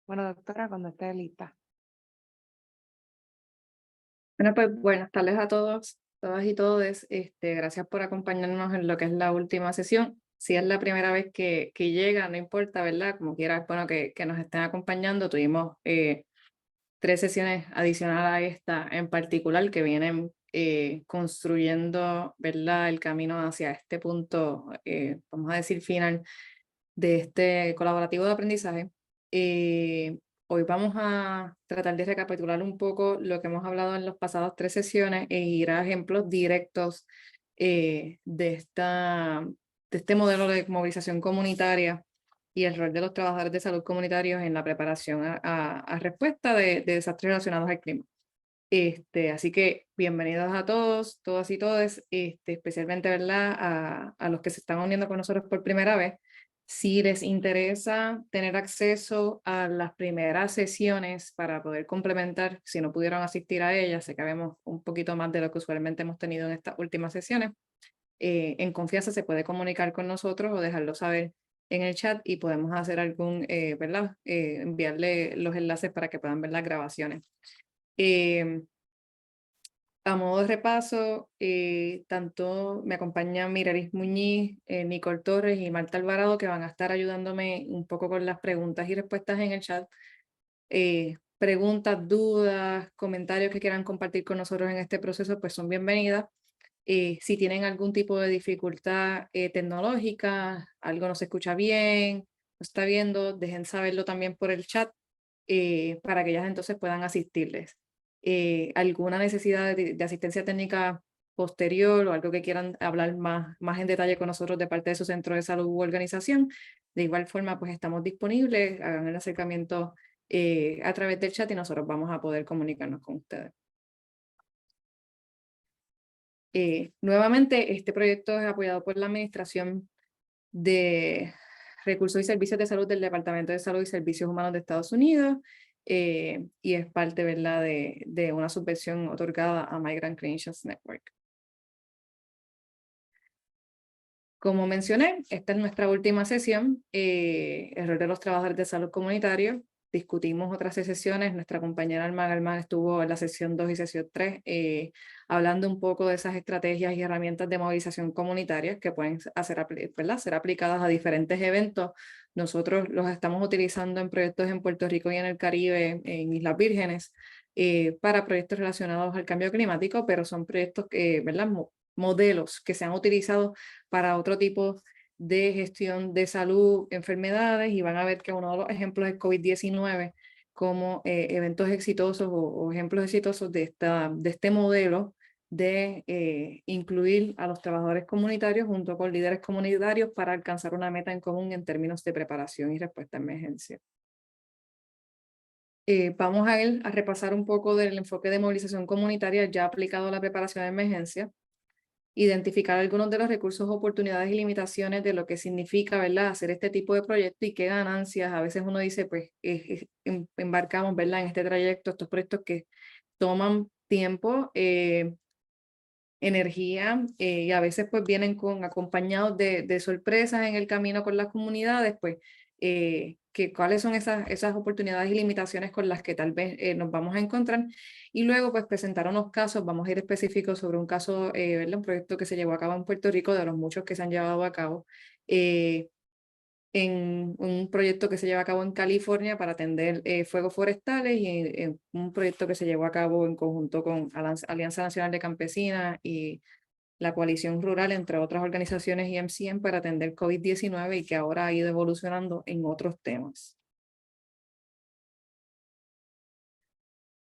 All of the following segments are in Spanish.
Bueno, doctora, cuando esté lista. Bueno, pues buenas tardes a todos, todas y todes. Gracias por acompañarnos en lo que es la última sesión. Si es la primera vez que llega, no importa, ¿verdad? Como quiera, es bueno que nos estén acompañando. Tuvimos tres sesiones adicionales a esta en particular que vienen construyendo, ¿verdad? El camino hacia este punto, vamos a decir, final de este colaborativo de aprendizaje. Hoy vamos a tratar de recapitular un poco lo que hemos hablado en las pasadas tres sesiones e ir a ejemplos directos de este modelo de movilización comunitaria y el rol de los trabajadores de salud comunitarios en la preparación a respuesta de desastres relacionados al clima. Así que bienvenidos a todos, todas y todes, especialmente, ¿verdad? A los que se están uniendo con nosotros por primera vez. Si les interesa tener acceso a las primeras sesiones para poder complementar, si no pudieron asistir a ellas, sé que vemos un poquito más de lo que usualmente hemos tenido en estas últimas sesiones, en confianza se puede comunicar con nosotros o dejarlo saber en el chat y podemos hacer algún, ¿verdad? Enviarle los enlaces para que puedan ver las grabaciones. Eh, a modo de repaso, tanto me acompañan Miraris Muñiz, Nicole Torres y Marta Alvarado, que van a estar ayudándome un poco con las preguntas y respuestas en el chat. Preguntas, dudas, comentarios que quieran compartir con nosotros en este proceso, pues son bienvenidas. Si tienen algún tipo de dificultad tecnológica, algo no se escucha bien, no está viendo, dejen saberlo también por el chat para que ellas entonces puedan asistirles. Alguna necesidad de asistencia técnica posterior o algo que quieran hablar más en detalle con nosotros de parte de su centro de salud u organización, de igual forma pues estamos disponibles, hagan el acercamiento a través del chat y nosotros vamos a poder comunicarnos con ustedes. Nuevamente, este proyecto es apoyado por la Administración de Recursos y Servicios de Salud del Departamento de Salud y Servicios Humanos de Estados Unidos y es parte, ¿verdad?, de una subvención otorgada a Migrant Clinicians Network. Como mencioné, esta es nuestra última sesión, el rol de los trabajadores de salud comunitario. Discutimos otras sesiones, nuestra compañera Alma Galmán estuvo en la sesión 2 y sesión 3 hablando un poco de esas estrategias y herramientas de movilización comunitarias que pueden ser aplicadas a diferentes eventos. Nosotros los estamos utilizando en proyectos en Puerto Rico y en el Caribe, en Islas Vírgenes, para proyectos relacionados al cambio climático, pero son proyectos que, ¿verdad?, modelos que se han utilizado para otro tipo de gestión de salud, enfermedades, y van a ver que uno de los ejemplos es COVID-19 como eventos exitosos o ejemplos exitosos de este modelo de incluir a los trabajadores comunitarios junto con líderes comunitarios para alcanzar una meta en común en términos de preparación y respuesta a emergencia. Vamos a repasar un poco del enfoque de movilización comunitaria ya aplicado a la preparación de emergencia, identificar algunos de los recursos, oportunidades y limitaciones de lo que significa, ¿verdad?, hacer este tipo de proyecto y qué ganancias. A veces uno dice, pues, embarcamos, ¿verdad?, en este trayecto, estos proyectos que toman tiempo, energía y a veces pues vienen acompañados de sorpresas en el camino con las comunidades, pues cuáles son esas oportunidades y limitaciones con las que tal vez nos vamos a encontrar. Y luego pues presentar unos casos, vamos a ir específicos sobre un caso, ¿verdad?, un proyecto que se llevó a cabo en Puerto Rico, de los muchos que se han llevado a cabo, en un proyecto que se lleva a cabo en California para atender fuegos forestales y en un proyecto que se llevó a cabo en conjunto con Alianza Nacional de Campesinas y la Coalición Rural, entre otras organizaciones y MCM, para atender COVID-19 y que ahora ha ido evolucionando en otros temas.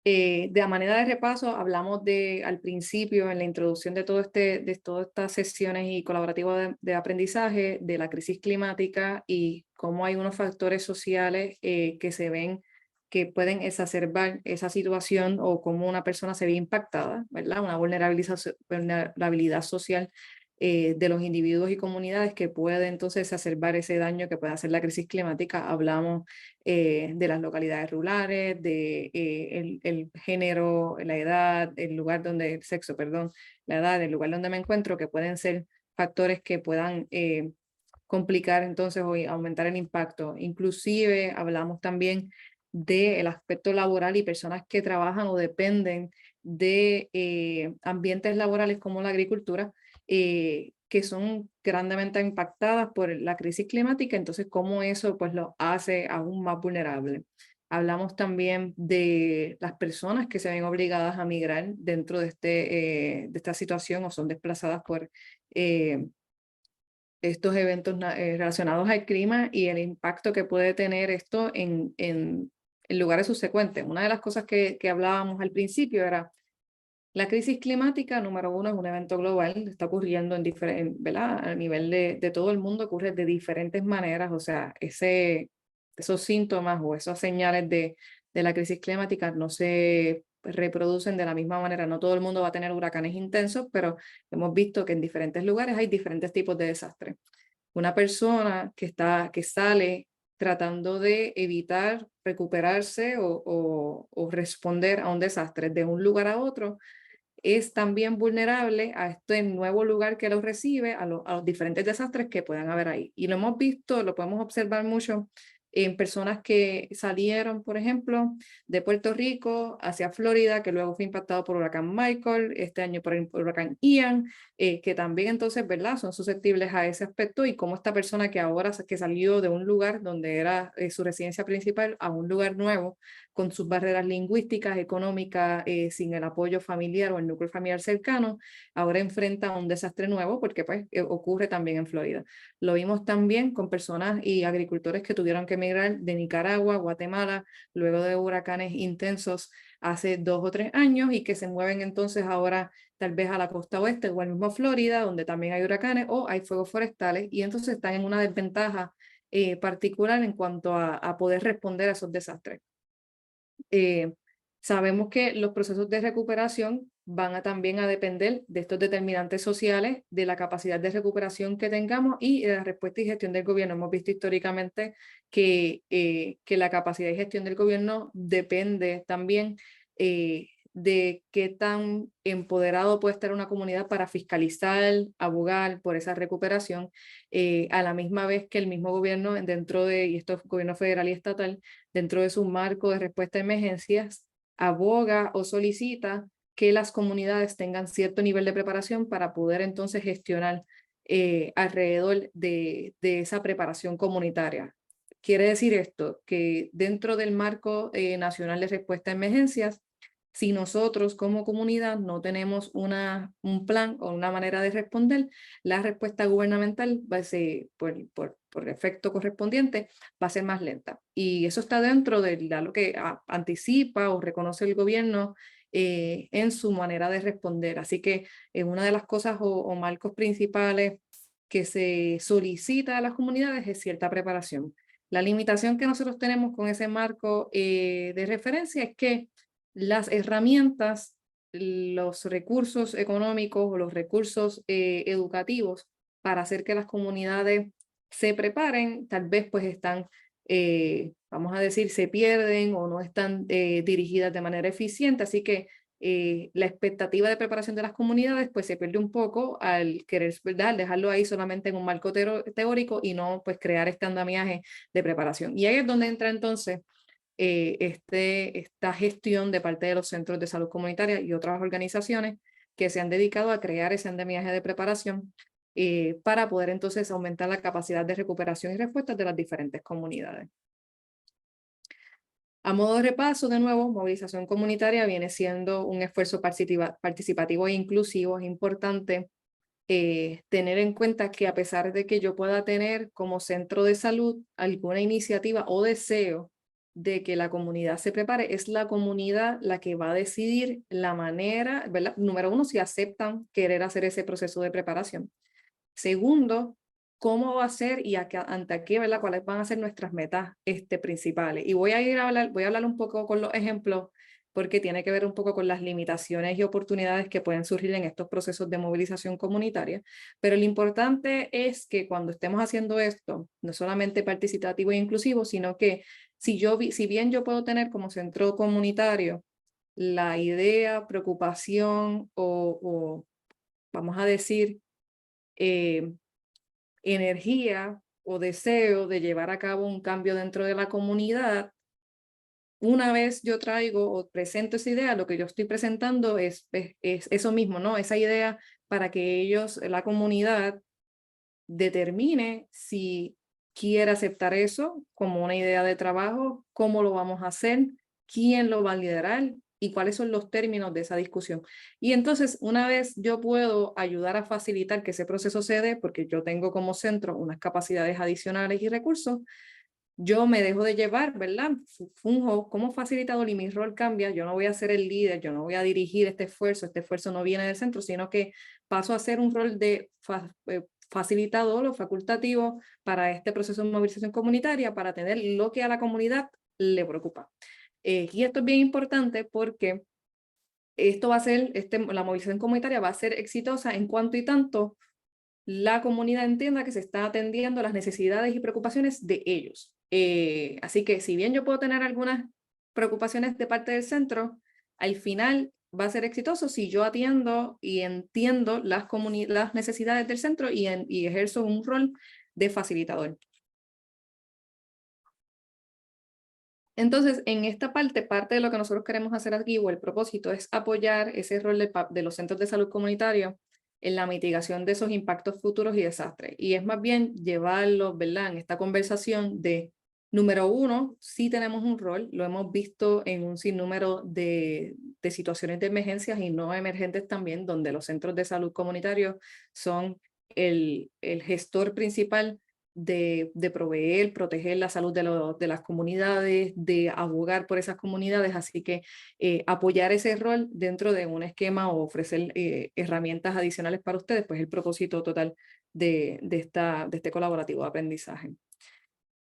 De a manera de repaso, hablamos al principio, en la introducción de todas estas sesiones y colaborativos de aprendizaje, de la crisis climática y cómo hay unos factores sociales que se ven que pueden exacerbar esa situación o cómo una persona se ve impactada, ¿verdad? Una vulnerabilidad social de los individuos y comunidades que puede entonces exacerbar ese daño que puede hacer la crisis climática. Hablamos de las localidades rurales, de el género, la edad, el sexo, perdón, la edad, el lugar donde me encuentro, que pueden ser factores que puedan complicar entonces o aumentar el impacto. Inclusive hablamos también del aspecto laboral y personas que trabajan o dependen de ambientes laborales como la agricultura, que son grandemente impactadas por la crisis climática, entonces cómo eso pues lo hace aún más vulnerable. Hablamos también de las personas que se ven obligadas a migrar dentro de esta situación o son desplazadas por estos eventos relacionados al clima y el impacto que puede tener esto en lugares subsecuentes. Una de las cosas que hablábamos al principio era la crisis climática, número uno, es un evento global, está ocurriendo ¿verdad? A nivel de todo el mundo, ocurre de diferentes maneras, o sea, esos síntomas o esas señales de la crisis climática no se reproducen de la misma manera, no todo el mundo va a tener huracanes intensos, pero hemos visto que en diferentes lugares hay diferentes tipos de desastres. Una persona que sale tratando de evitar recuperarse o responder a un desastre de un lugar a otro, es también vulnerable a este nuevo lugar que lo recibe, a los diferentes desastres que puedan haber ahí. Y lo hemos visto, lo podemos observar mucho en personas que salieron, por ejemplo, de Puerto Rico hacia Florida, que luego fue impactado por el huracán Michael, este año por el huracán Ian, que también entonces, ¿verdad? Son susceptibles a ese aspecto y cómo esta persona que ahora que salió de un lugar donde era su residencia principal a un lugar nuevo, con sus barreras lingüísticas, económicas, sin el apoyo familiar o el núcleo familiar cercano, ahora enfrenta un desastre nuevo porque pues ocurre también en Florida. Lo vimos también con personas y agricultores que tuvieron que emigrar de Nicaragua, Guatemala, luego de huracanes intensos hace 2 o 3 años y que se mueven entonces ahora tal vez a la costa oeste o al mismo Florida, donde también hay huracanes o hay fuegos forestales y entonces están en una desventaja particular en cuanto a poder responder a esos desastres. Eh, Sabemos que los procesos de recuperación van también a depender de estos determinantes sociales, de la capacidad de recuperación que tengamos y de la respuesta y gestión del gobierno. Hemos visto históricamente que la capacidad y gestión del gobierno depende también de qué tan empoderado puede estar una comunidad para fiscalizar, abogar por esa recuperación, a la misma vez que el mismo gobierno dentro y esto es gobierno federal y estatal, dentro de su marco de respuesta a emergencias, aboga o solicita que las comunidades tengan cierto nivel de preparación para poder entonces gestionar alrededor de esa preparación comunitaria. Quiere decir esto, que dentro del marco nacional de respuesta a emergencias, si nosotros como comunidad no tenemos un plan o una manera de responder, la respuesta gubernamental va a ser, por efecto correspondiente, va a ser más lenta. Y eso está dentro de lo que anticipa o reconoce el gobierno en su manera de responder. Así que una de las cosas o marcos principales que se solicita a las comunidades es cierta preparación. La limitación que nosotros tenemos con ese marco de referencia es que las herramientas, los recursos económicos o los recursos educativos para hacer que las comunidades se preparen, tal vez pues están, vamos a decir, se pierden o no están dirigidas de manera eficiente, así que la expectativa de preparación de las comunidades pues se pierde un poco al querer, ¿verdad? Dejarlo ahí solamente en un marco teórico y no pues crear este andamiaje de preparación. Y ahí es donde entra entonces esta gestión de parte de los centros de salud comunitaria y otras organizaciones que se han dedicado a crear ese andamiaje de preparación para poder entonces aumentar la capacidad de recuperación y respuesta de las diferentes comunidades. A modo de repaso, de nuevo, movilización comunitaria viene siendo un esfuerzo participativo e inclusivo. Es importante tener en cuenta que a pesar de que yo pueda tener como centro de salud alguna iniciativa o deseo de que la comunidad se prepare, es la comunidad la que va a decidir la manera, ¿verdad? Número uno, si aceptan querer hacer ese proceso de preparación. Segundo, cómo va a ser y ante qué, ¿verdad? Cuáles van a ser nuestras metas principales. Y voy a hablar un poco con los ejemplos porque tiene que ver un poco con las limitaciones y oportunidades que pueden surgir en estos procesos de movilización comunitaria. Pero lo importante es que cuando estemos haciendo esto, no solamente participativo e inclusivo, sino que si bien yo puedo tener como centro comunitario la idea, preocupación o vamos a decir, energía o deseo de llevar a cabo un cambio dentro de la comunidad, una vez yo traigo o presento esa idea, lo que yo estoy presentando es eso mismo, ¿no? Esa idea para que ellos, la comunidad, determine si quiere aceptar eso como una idea de trabajo, cómo lo vamos a hacer, quién lo va a liderar y cuáles son los términos de esa discusión. Y entonces, una vez yo puedo ayudar a facilitar que ese proceso se dé, porque yo tengo como centro unas capacidades adicionales y recursos, yo me dejo de llevar, ¿verdad? Funjo como facilitador y mi rol cambia. Yo no voy a ser el líder, yo no voy a dirigir este esfuerzo no viene del centro, sino que paso a ser un rol de facilitador o facultativo para este proceso de movilización comunitaria, para tener lo que a la comunidad le preocupa. Y esto es bien importante porque esto va a ser, la movilización comunitaria va a ser exitosa en cuanto y tanto la comunidad entienda que se está atendiendo las necesidades y preocupaciones de ellos. Así que si bien yo puedo tener algunas preocupaciones de parte del centro, al final va a ser exitoso si yo atiendo y entiendo las necesidades del centro y ejerzo un rol de facilitador. Entonces, en esta parte de lo que nosotros queremos hacer aquí, o el propósito, es apoyar ese rol de los centros de salud comunitario en la mitigación de esos impactos futuros y desastres. Y es más bien llevarlos, ¿verdad?, en esta conversación de, número uno, sí tenemos un rol, lo hemos visto en un sinnúmero de situaciones de emergencias y no emergentes también, donde los centros de salud comunitarios son el gestor principal de proveer, proteger la salud de las comunidades, de abogar por esas comunidades, así que apoyar ese rol dentro de un esquema o ofrecer herramientas adicionales para ustedes, pues el propósito total de este colaborativo de aprendizaje.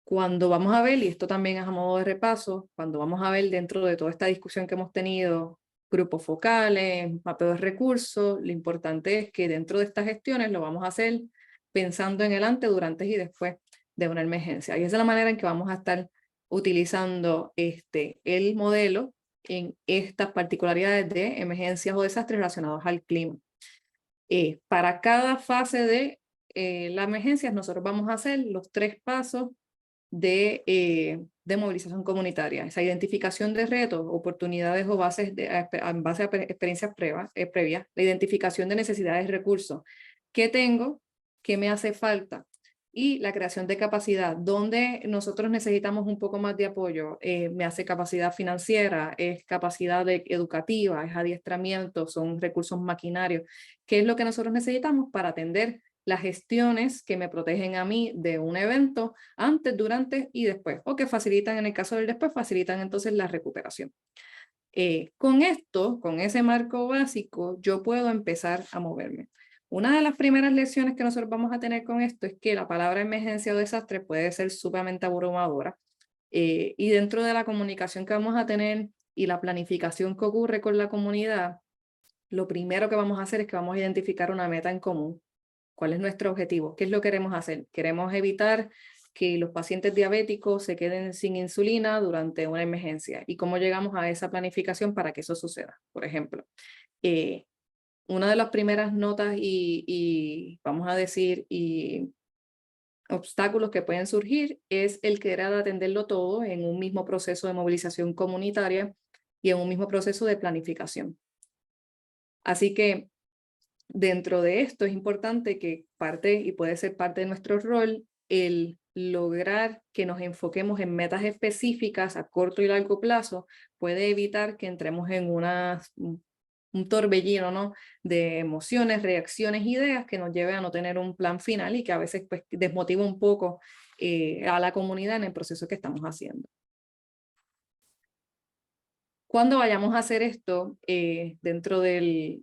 Cuando vamos a ver, y esto también es a modo de repaso, cuando vamos a ver dentro de toda esta discusión que hemos tenido, grupos focales, mapeo de recursos, lo importante es que dentro de estas gestiones lo vamos a hacer pensando en el antes, durante y después de una emergencia. Y esa es la manera en que vamos a estar utilizando el modelo en estas particularidades de emergencias o desastres relacionados al clima. Para cada fase de las emergencias, nosotros vamos a hacer los 3 pasos de movilización comunitaria, esa identificación de retos, oportunidades o bases en base a experiencias previas, la identificación de necesidades y recursos, qué tengo, qué me hace falta, y la creación de capacidad, donde nosotros necesitamos un poco más de apoyo, me hace capacidad financiera, es capacidad educativa, es adiestramiento, son recursos maquinarios, qué es lo que nosotros necesitamos para atender las gestiones que me protegen a mí de un evento antes, durante y después, o que facilitan, en el caso del después, facilitan entonces la recuperación. Con esto, con ese marco básico, yo puedo empezar a moverme. Una de las primeras lecciones que nosotros vamos a tener con esto es que la palabra emergencia o desastre puede ser sumamente abrumadora, y dentro de la comunicación que vamos a tener y la planificación que ocurre con la comunidad, lo primero que vamos a hacer es que vamos a identificar una meta en común. ¿Cuál es nuestro objetivo? ¿Qué es lo que queremos hacer? Queremos evitar que los pacientes diabéticos se queden sin insulina durante una emergencia. ¿Y cómo llegamos a esa planificación para que eso suceda? Por ejemplo, una de las primeras notas y vamos a decir, y obstáculos que pueden surgir es el querer atenderlo todo en un mismo proceso de movilización comunitaria y en un mismo proceso de planificación. Así que dentro de esto es importante que y puede ser parte de nuestro rol, el lograr que nos enfoquemos en metas específicas a corto y largo plazo puede evitar que entremos en un torbellino, ¿no?, de emociones, reacciones, ideas que nos lleve a no tener un plan final y que a veces pues, desmotiva un poco a la comunidad en el proceso que estamos haciendo. Cuando vayamos a hacer esto dentro de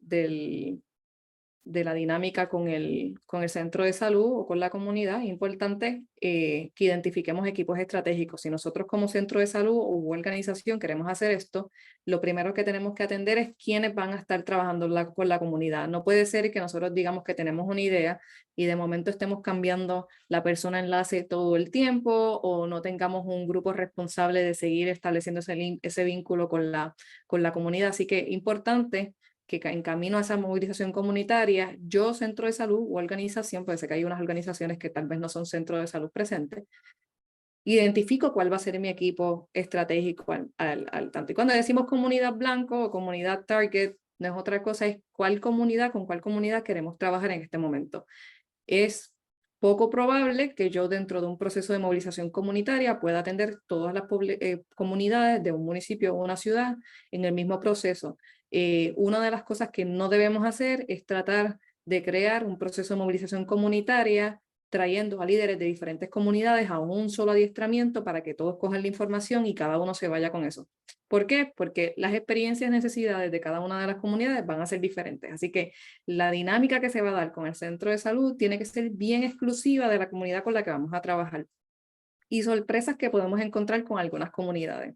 la dinámica con el centro de salud o con la comunidad, es importante que identifiquemos equipos estratégicos. Si nosotros como centro de salud u organización queremos hacer esto, lo primero que tenemos que atender es quiénes van a estar trabajando con la comunidad. No puede ser que nosotros digamos que tenemos una idea y de momento estemos cambiando la persona enlace todo el tiempo o no tengamos un grupo responsable de seguir estableciendo ese vínculo con la comunidad. Así que importante que en camino a esa movilización comunitaria, yo, centro de salud u organización, puede ser que hay unas organizaciones que tal vez no son centros de salud presentes, identifico cuál va a ser mi equipo estratégico al tanto. Y cuando decimos comunidad blanco o comunidad target, no es otra cosa, es con cuál comunidad queremos trabajar en este momento. Es poco probable que yo dentro de un proceso de movilización comunitaria pueda atender todas las comunidades de un municipio o una ciudad en el mismo proceso. Una de las cosas que no debemos hacer es tratar de crear un proceso de movilización comunitaria trayendo a líderes de diferentes comunidades a un solo adiestramiento para que todos cojan la información y cada uno se vaya con eso. ¿Por qué? Porque las experiencias y necesidades de cada una de las comunidades van a ser diferentes. Así que la dinámica que se va a dar con el centro de salud tiene que ser bien exclusiva de la comunidad con la que vamos a trabajar. Y sorpresas que podemos encontrar con algunas comunidades.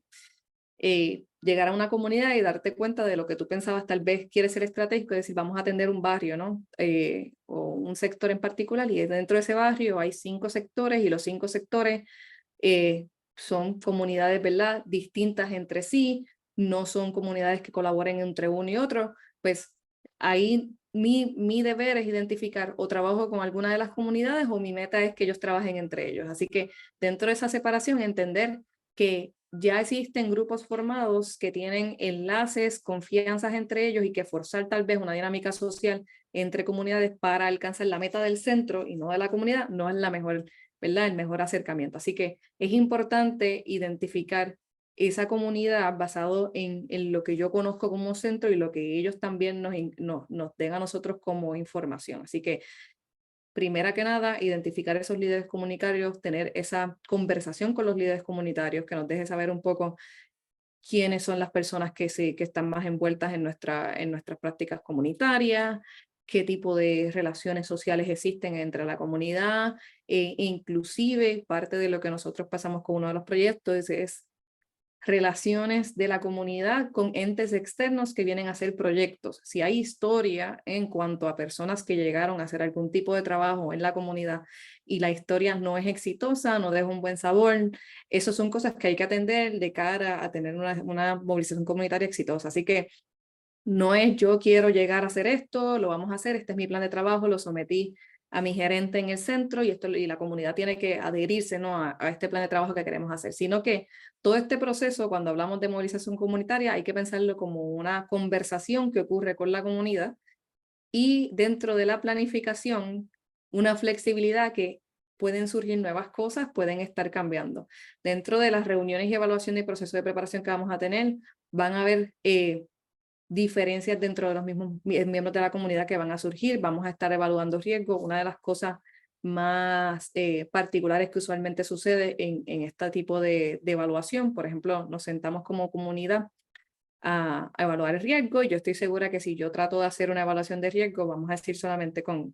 Llegar a una comunidad y darte cuenta de lo que tú pensabas, tal vez quieres ser estratégico y decir, vamos a atender un barrio, ¿no? O un sector en particular, y dentro de ese barrio hay 5 sectores y los 5 sectores son comunidades, ¿verdad?, distintas entre sí, no son comunidades que colaboren entre uno y otro. Pues ahí mi deber es identificar o trabajo con alguna de las comunidades o mi meta es que ellos trabajen entre ellos. Así que dentro de esa separación entender que ya existen grupos formados que tienen enlaces, confianzas entre ellos y que forzar tal vez una dinámica social entre comunidades para alcanzar la meta del centro y no de la comunidad no es la mejor, ¿verdad?, el mejor acercamiento. Así que es importante identificar esa comunidad basado en lo que yo conozco como centro y lo que ellos también nos den a nosotros como información. Así que primera que nada, identificar esos líderes comunitarios, tener esa conversación con los líderes comunitarios que nos deje saber un poco quiénes son las personas que están más envueltas en nuestras prácticas comunitarias, qué tipo de relaciones sociales existen entre la comunidad, inclusive parte de lo que nosotros pasamos con uno de los proyectos es relaciones de la comunidad con entes externos que vienen a hacer proyectos. Si hay historia en cuanto a personas que llegaron a hacer algún tipo de trabajo en la comunidad y la historia no es exitosa, no deja un buen sabor, esas son cosas que hay que atender de cara a tener una movilización comunitaria exitosa. Así que no es yo quiero llegar a hacer esto, lo vamos a hacer, este es mi plan de trabajo, lo sometí a mi gerente en el centro y la comunidad tiene que adherirse, ¿no?, a este plan de trabajo que queremos hacer, sino que todo este proceso, cuando hablamos de movilización comunitaria, hay que pensarlo como una conversación que ocurre con la comunidad y dentro de la planificación, una flexibilidad que pueden surgir nuevas cosas, pueden estar cambiando. Dentro de las reuniones y evaluación y proceso de preparación que vamos a tener, van a haber diferencias dentro de los mismos miembros de la comunidad que van a surgir, vamos a estar evaluando riesgos. Una de las cosas más particulares que usualmente sucede en este tipo de evaluación, por ejemplo, nos sentamos como comunidad a evaluar el riesgo y yo estoy segura que si yo trato de hacer una evaluación de riesgo, vamos a decir solamente con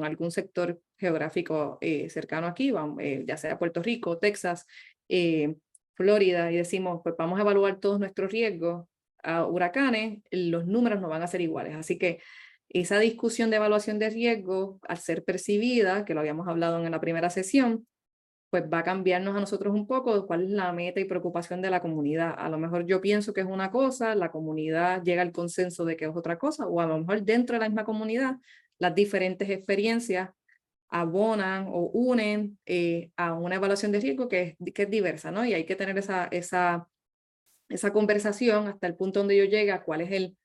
algún sector geográfico cercano aquí, ya sea Puerto Rico, Texas, Florida, y decimos, pues vamos a evaluar todos nuestros riesgos a huracanes, los números no van a ser iguales. Así que esa discusión de evaluación de riesgo, al ser percibida, que lo habíamos hablado en la primera sesión, pues va a cambiarnos a nosotros un poco cuál es la meta y preocupación de la comunidad. A lo mejor yo pienso que es una cosa, la comunidad llega al consenso de que es otra cosa, o a lo mejor dentro de la misma comunidad, las diferentes experiencias abonan o unen a una evaluación de riesgo que es diversa, ¿no? Y hay que tener esa conversación hasta el punto donde yo llegue a cuál es el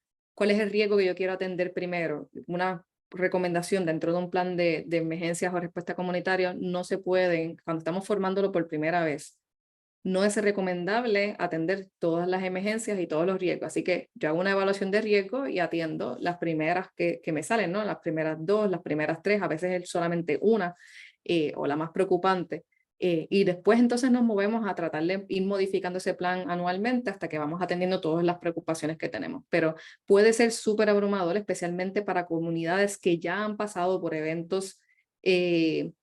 riesgo que yo quiero atender primero. Una recomendación dentro de un plan de emergencias o respuesta comunitaria no se pueden, cuando estamos formándolo por primera vez, no es recomendable atender todas las emergencias y todos los riesgos. Así que yo hago una evaluación de riesgo y atiendo las primeras que me salen, ¿no? Las primeras 2, las primeras 3, a veces es solamente una o la más preocupante. Y después entonces nos movemos a tratar de ir modificando ese plan anualmente hasta que vamos atendiendo todas las preocupaciones que tenemos. Pero puede ser súper abrumador, especialmente para comunidades que ya han pasado por eventos de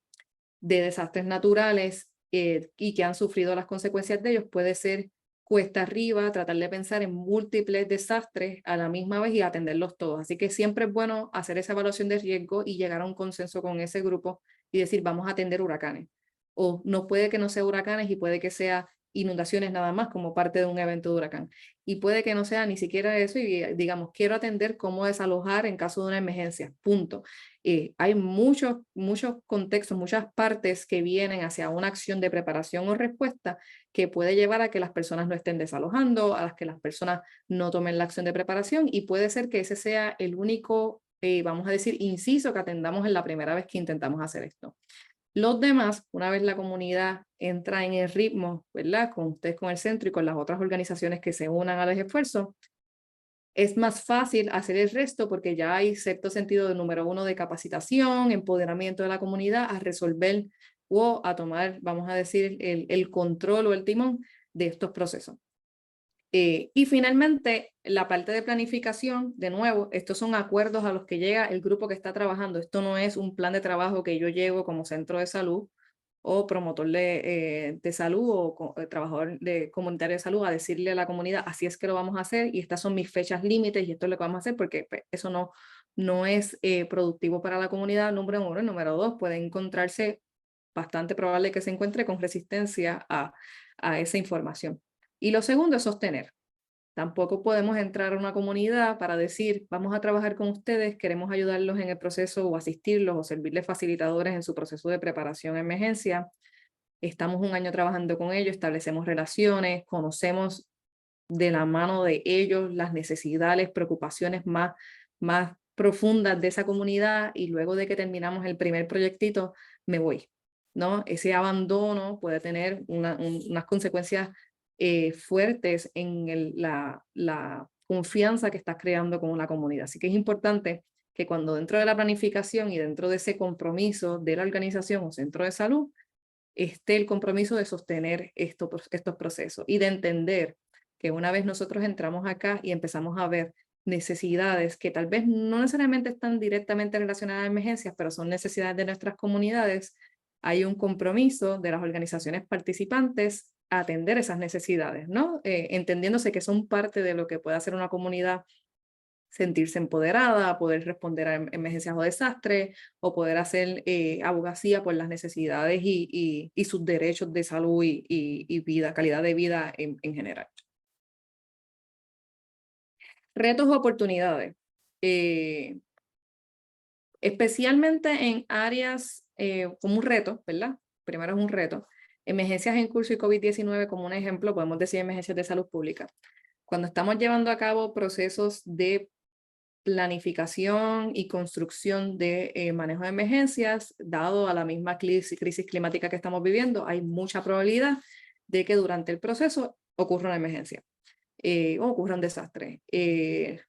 desastres naturales y que han sufrido las consecuencias de ellos. Puede ser cuesta arriba, tratar de pensar en múltiples desastres a la misma vez y atenderlos todos. Así que siempre es bueno hacer esa evaluación de riesgo y llegar a un consenso con ese grupo y decir, vamos a atender huracanes. O no puede que no sea huracanes y puede que sea inundaciones nada más como parte de un evento de huracán. Y puede que no sea ni siquiera eso y digamos, quiero atender cómo desalojar en caso de una emergencia, punto. Hay muchos contextos, muchas partes que vienen hacia una acción de preparación o respuesta que puede llevar a que las personas no estén desalojando, a las que las personas no tomen la acción de preparación y puede ser que ese sea el único, vamos a decir, inciso que atendamos en la primera vez que intentamos hacer esto. Los demás, una vez la comunidad entra en el ritmo, ¿verdad? Con ustedes, con el centro y con las otras organizaciones que se unan a los esfuerzos, es más fácil hacer el resto porque ya hay cierto sentido de número uno de capacitación, empoderamiento de la comunidad a resolver o a tomar, vamos a decir, el control o el timón de estos procesos. Y finalmente, la parte de planificación, de nuevo, estos son acuerdos a los que llega el grupo que está trabajando. Esto no es un plan de trabajo que yo llevo como centro de salud o promotor de salud o trabajador comunitario de salud a decirle a la comunidad, así es que lo vamos a hacer y estas son mis fechas límites y esto es lo que vamos a hacer porque pues, eso no es productivo para la comunidad, número uno. Número dos, puede encontrarse, bastante probable que se encuentre con resistencia a esa información. Y lo segundo es sostener. Tampoco podemos entrar a una comunidad para decir, vamos a trabajar con ustedes, queremos ayudarlos en el proceso o asistirlos o servirles facilitadores en su proceso de preparación a emergencia. Estamos un año trabajando con ellos, establecemos relaciones, conocemos de la mano de ellos las necesidades, preocupaciones más profundas de esa comunidad y luego de que terminamos el primer proyectito, me voy, ¿no? Ese abandono puede tener unas consecuencias fuertes en la confianza que estás creando con una comunidad. Así que es importante que cuando dentro de la planificación y dentro de ese compromiso de la organización o centro de salud, esté el compromiso de sostener estos procesos y de entender que una vez nosotros entramos acá y empezamos a ver necesidades que tal vez no necesariamente están directamente relacionadas a emergencias, pero son necesidades de nuestras comunidades, hay un compromiso de las organizaciones participantes a atender esas necesidades, ¿no? Entendiéndose que son parte de lo que puede hacer una comunidad sentirse empoderada, poder responder a emergencias o desastres, o poder hacer abogacía por las necesidades y sus derechos de salud y vida, calidad de vida en general. Retos o oportunidades. Especialmente en áreas como un reto, ¿verdad? Primero es un reto. Emergencias en curso y COVID-19 como un ejemplo, podemos decir emergencias de salud pública. Cuando estamos llevando a cabo procesos de planificación y construcción de manejo de emergencias, dado a la misma crisis climática que estamos viviendo, hay mucha probabilidad de que durante el proceso ocurra una emergencia o ocurra un desastre.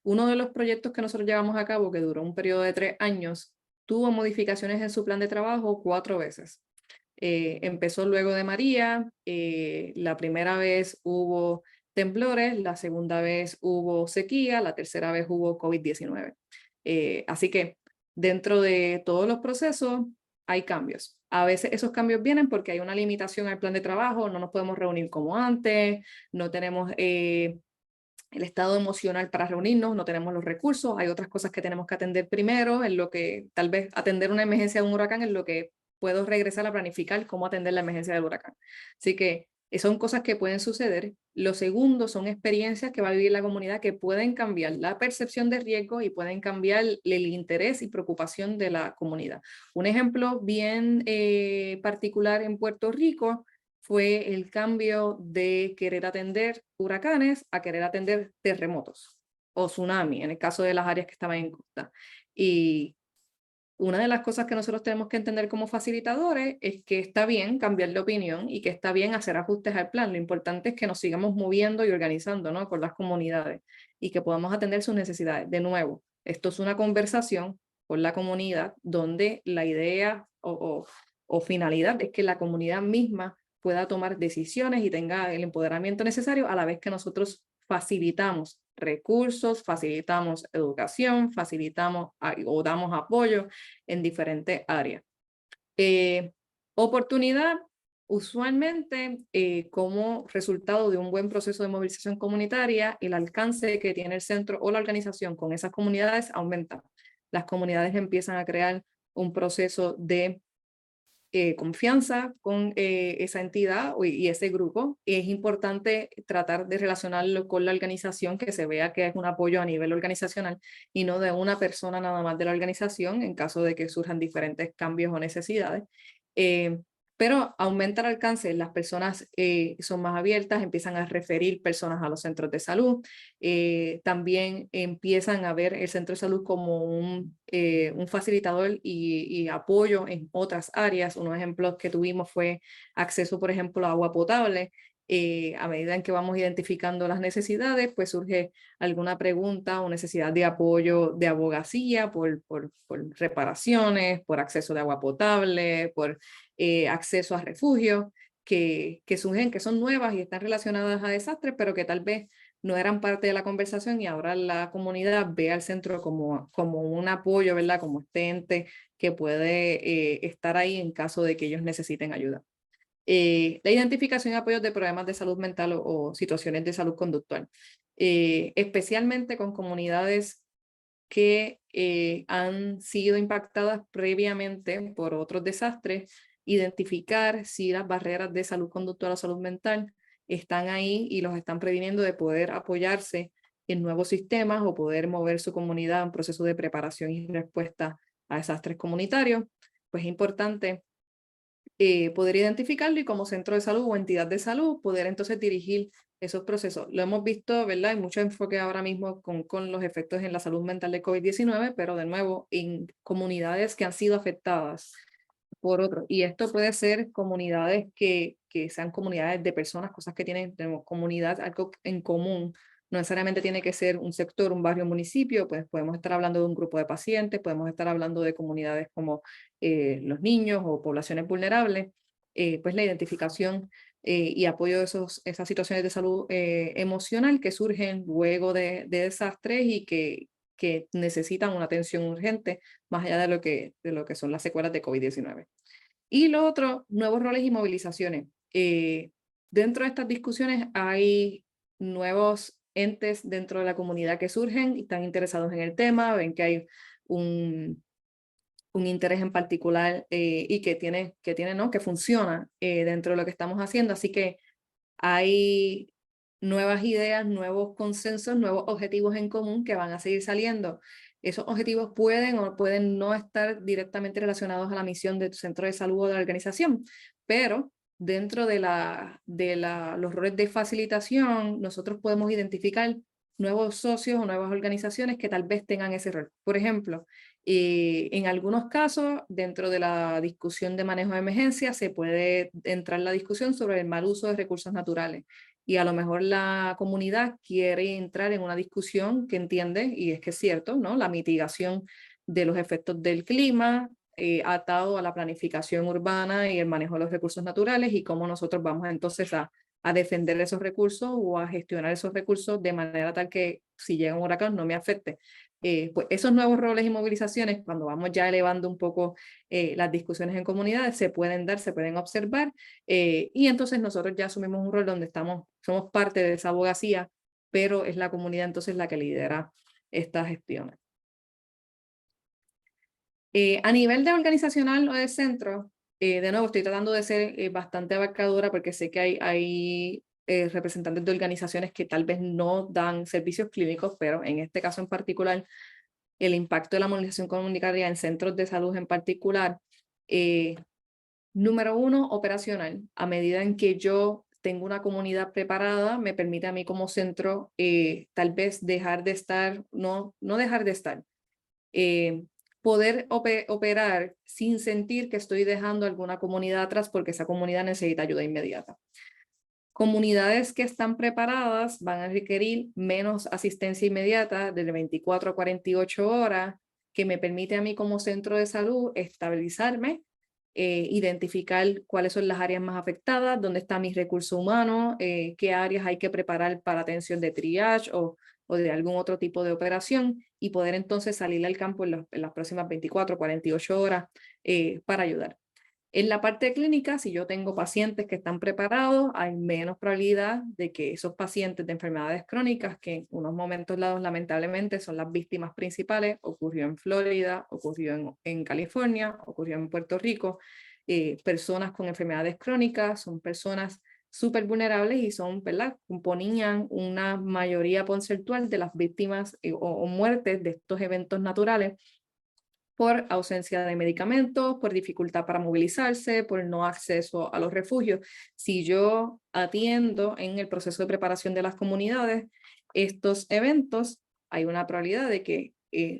Uno de los proyectos que nosotros llevamos a cabo, que duró un periodo de 3 años, tuvo modificaciones en su plan de trabajo 4 veces. Empezó luego de María, la primera vez hubo temblores, la segunda vez hubo sequía, la tercera vez hubo COVID-19. Así que dentro de todos los procesos hay cambios. A veces esos cambios vienen porque hay una limitación al plan de trabajo, no nos podemos reunir como antes, no tenemos el estado emocional para reunirnos, no tenemos los recursos, hay otras cosas que tenemos que atender primero, en lo que tal vez atender una emergencia de un huracán en lo que puedo regresar a planificar cómo atender la emergencia del huracán. Así que son cosas que pueden suceder. Lo segundo son experiencias que va a vivir la comunidad que pueden cambiar la percepción de riesgo y pueden cambiar el interés y preocupación de la comunidad. Un ejemplo bien particular en Puerto Rico fue el cambio de querer atender huracanes a querer atender terremotos o tsunami, en el caso de las áreas que estaban en costa. Y una de las cosas que nosotros tenemos que entender como facilitadores es que está bien cambiar de opinión y que está bien hacer ajustes al plan. Lo importante es que nos sigamos moviendo y organizando, ¿no? Con las comunidades y que podamos atender sus necesidades. De nuevo, esto es una conversación con la comunidad donde la idea o finalidad es que la comunidad misma pueda tomar decisiones y tenga el empoderamiento necesario a la vez que nosotros facilitamos recursos, facilitamos educación, facilitamos o damos apoyo en diferentes áreas. Oportunidad, usualmente como resultado de un buen proceso de movilización comunitaria, el alcance que tiene el centro o la organización con esas comunidades aumenta. Las comunidades empiezan a crear un proceso de confianza con esa entidad y ese grupo. Es importante tratar de relacionarlo con la organización, que se vea que es un apoyo a nivel organizacional y no de una persona nada más de la organización en caso de que surjan diferentes cambios o necesidades. Pero aumenta el alcance, las personas son más abiertas, empiezan a referir personas a los centros de salud, también empiezan a ver el centro de salud como un facilitador y apoyo en otras áreas. Unos ejemplos que tuvimos fue acceso, por ejemplo, a agua potable. A medida en que vamos identificando las necesidades, pues surge alguna pregunta o necesidad de apoyo de abogacía por reparaciones, por acceso de agua potable, por acceso a refugios, que surgen, que son nuevas y están relacionadas a desastres, pero que tal vez no eran parte de la conversación y ahora la comunidad ve al centro como un apoyo, ¿verdad? Como este ente que puede estar ahí en caso de que ellos necesiten ayuda. La identificación y apoyo de problemas de salud mental o situaciones de salud conductual, especialmente con comunidades que han sido impactadas previamente por otros desastres, identificar si las barreras de salud conductual o salud mental están ahí y los están previniendo de poder apoyarse en nuevos sistemas o poder mover su comunidad en proceso de preparación y respuesta a desastres comunitarios. Pues es importante poder identificarlo y como centro de salud o entidad de salud poder entonces dirigir esos procesos. Lo hemos visto, ¿verdad? Hay mucho enfoque ahora mismo con los efectos en la salud mental de COVID-19, pero de nuevo en comunidades que han sido afectadas por otros. Y esto puede ser comunidades que sean comunidades de personas, cosas que tenemos comunidad, algo en común. No necesariamente tiene que ser un sector, un barrio, un municipio, pues podemos estar hablando de un grupo de pacientes, podemos estar hablando de comunidades como los niños o poblaciones vulnerables, pues la identificación y apoyo de esas situaciones de salud emocional que surgen luego de desastres y que necesitan una atención urgente, más allá de lo que son las secuelas de COVID-19. Y lo otro, nuevos roles y movilizaciones. Dentro de estas discusiones hay nuevos entes dentro de la comunidad que surgen y están interesados en el tema, ven que hay un interés en particular y ¿no? Que funciona dentro de lo que estamos haciendo. Así que hay nuevas ideas, nuevos consensos, nuevos objetivos en común que van a seguir saliendo. Esos objetivos pueden o pueden no estar directamente relacionados a la misión de tu centro de salud o de la organización, pero dentro de los roles de facilitación, nosotros podemos identificar nuevos socios o nuevas organizaciones que tal vez tengan ese rol. Por ejemplo, en algunos casos, dentro de la discusión de manejo de emergencia, se puede entrar la discusión sobre el mal uso de recursos naturales. Y a lo mejor la comunidad quiere entrar en una discusión que entiende, y es que es cierto, ¿no? La mitigación de los efectos del clima, atado a la planificación urbana y el manejo de los recursos naturales y cómo nosotros vamos entonces a defender esos recursos o a gestionar esos recursos de manera tal que si llega un huracán no me afecte. Pues esos nuevos roles y movilizaciones, cuando vamos ya elevando un poco las discusiones en comunidades, se pueden dar, se pueden observar, y entonces nosotros ya asumimos un rol donde somos parte de esa abogacía, pero es la comunidad entonces la que lidera estas gestiones. A nivel de organizacional o de centro, de nuevo estoy tratando de ser bastante abarcadora porque sé que hay representantes de organizaciones que tal vez no dan servicios clínicos, pero en este caso en particular, el impacto de la movilización comunitaria en centros de salud en particular, número uno, operacional. A medida en que yo tengo una comunidad preparada, me permite a mí como centro tal vez dejar de estar, no dejar de estar, poder operar sin sentir que estoy dejando alguna comunidad atrás porque esa comunidad necesita ayuda inmediata. Comunidades que están preparadas van a requerir menos asistencia inmediata de 24 a 48 horas, que me permite a mí como centro de salud estabilizarme, identificar cuáles son las áreas más afectadas, dónde está mi recurso humano, qué áreas hay que preparar para atención de triage o de algún otro tipo de operación y poder entonces salir al campo en las próximas 24 o 48 horas para ayudar. En la parte clínica, si yo tengo pacientes que están preparados, hay menos probabilidad de que esos pacientes de enfermedades crónicas, que en unos momentos dados lamentablemente son las víctimas principales, ocurrió en Florida, ocurrió en California, ocurrió en Puerto Rico, personas con enfermedades crónicas, son personas súper vulnerables y son, ¿verdad? Componían una mayoría porcentual de las víctimas o muertes de estos eventos naturales por ausencia de medicamentos, por dificultad para movilizarse, por no acceso a los refugios. Si yo atiendo en el proceso de preparación de las comunidades estos eventos, hay una probabilidad de que,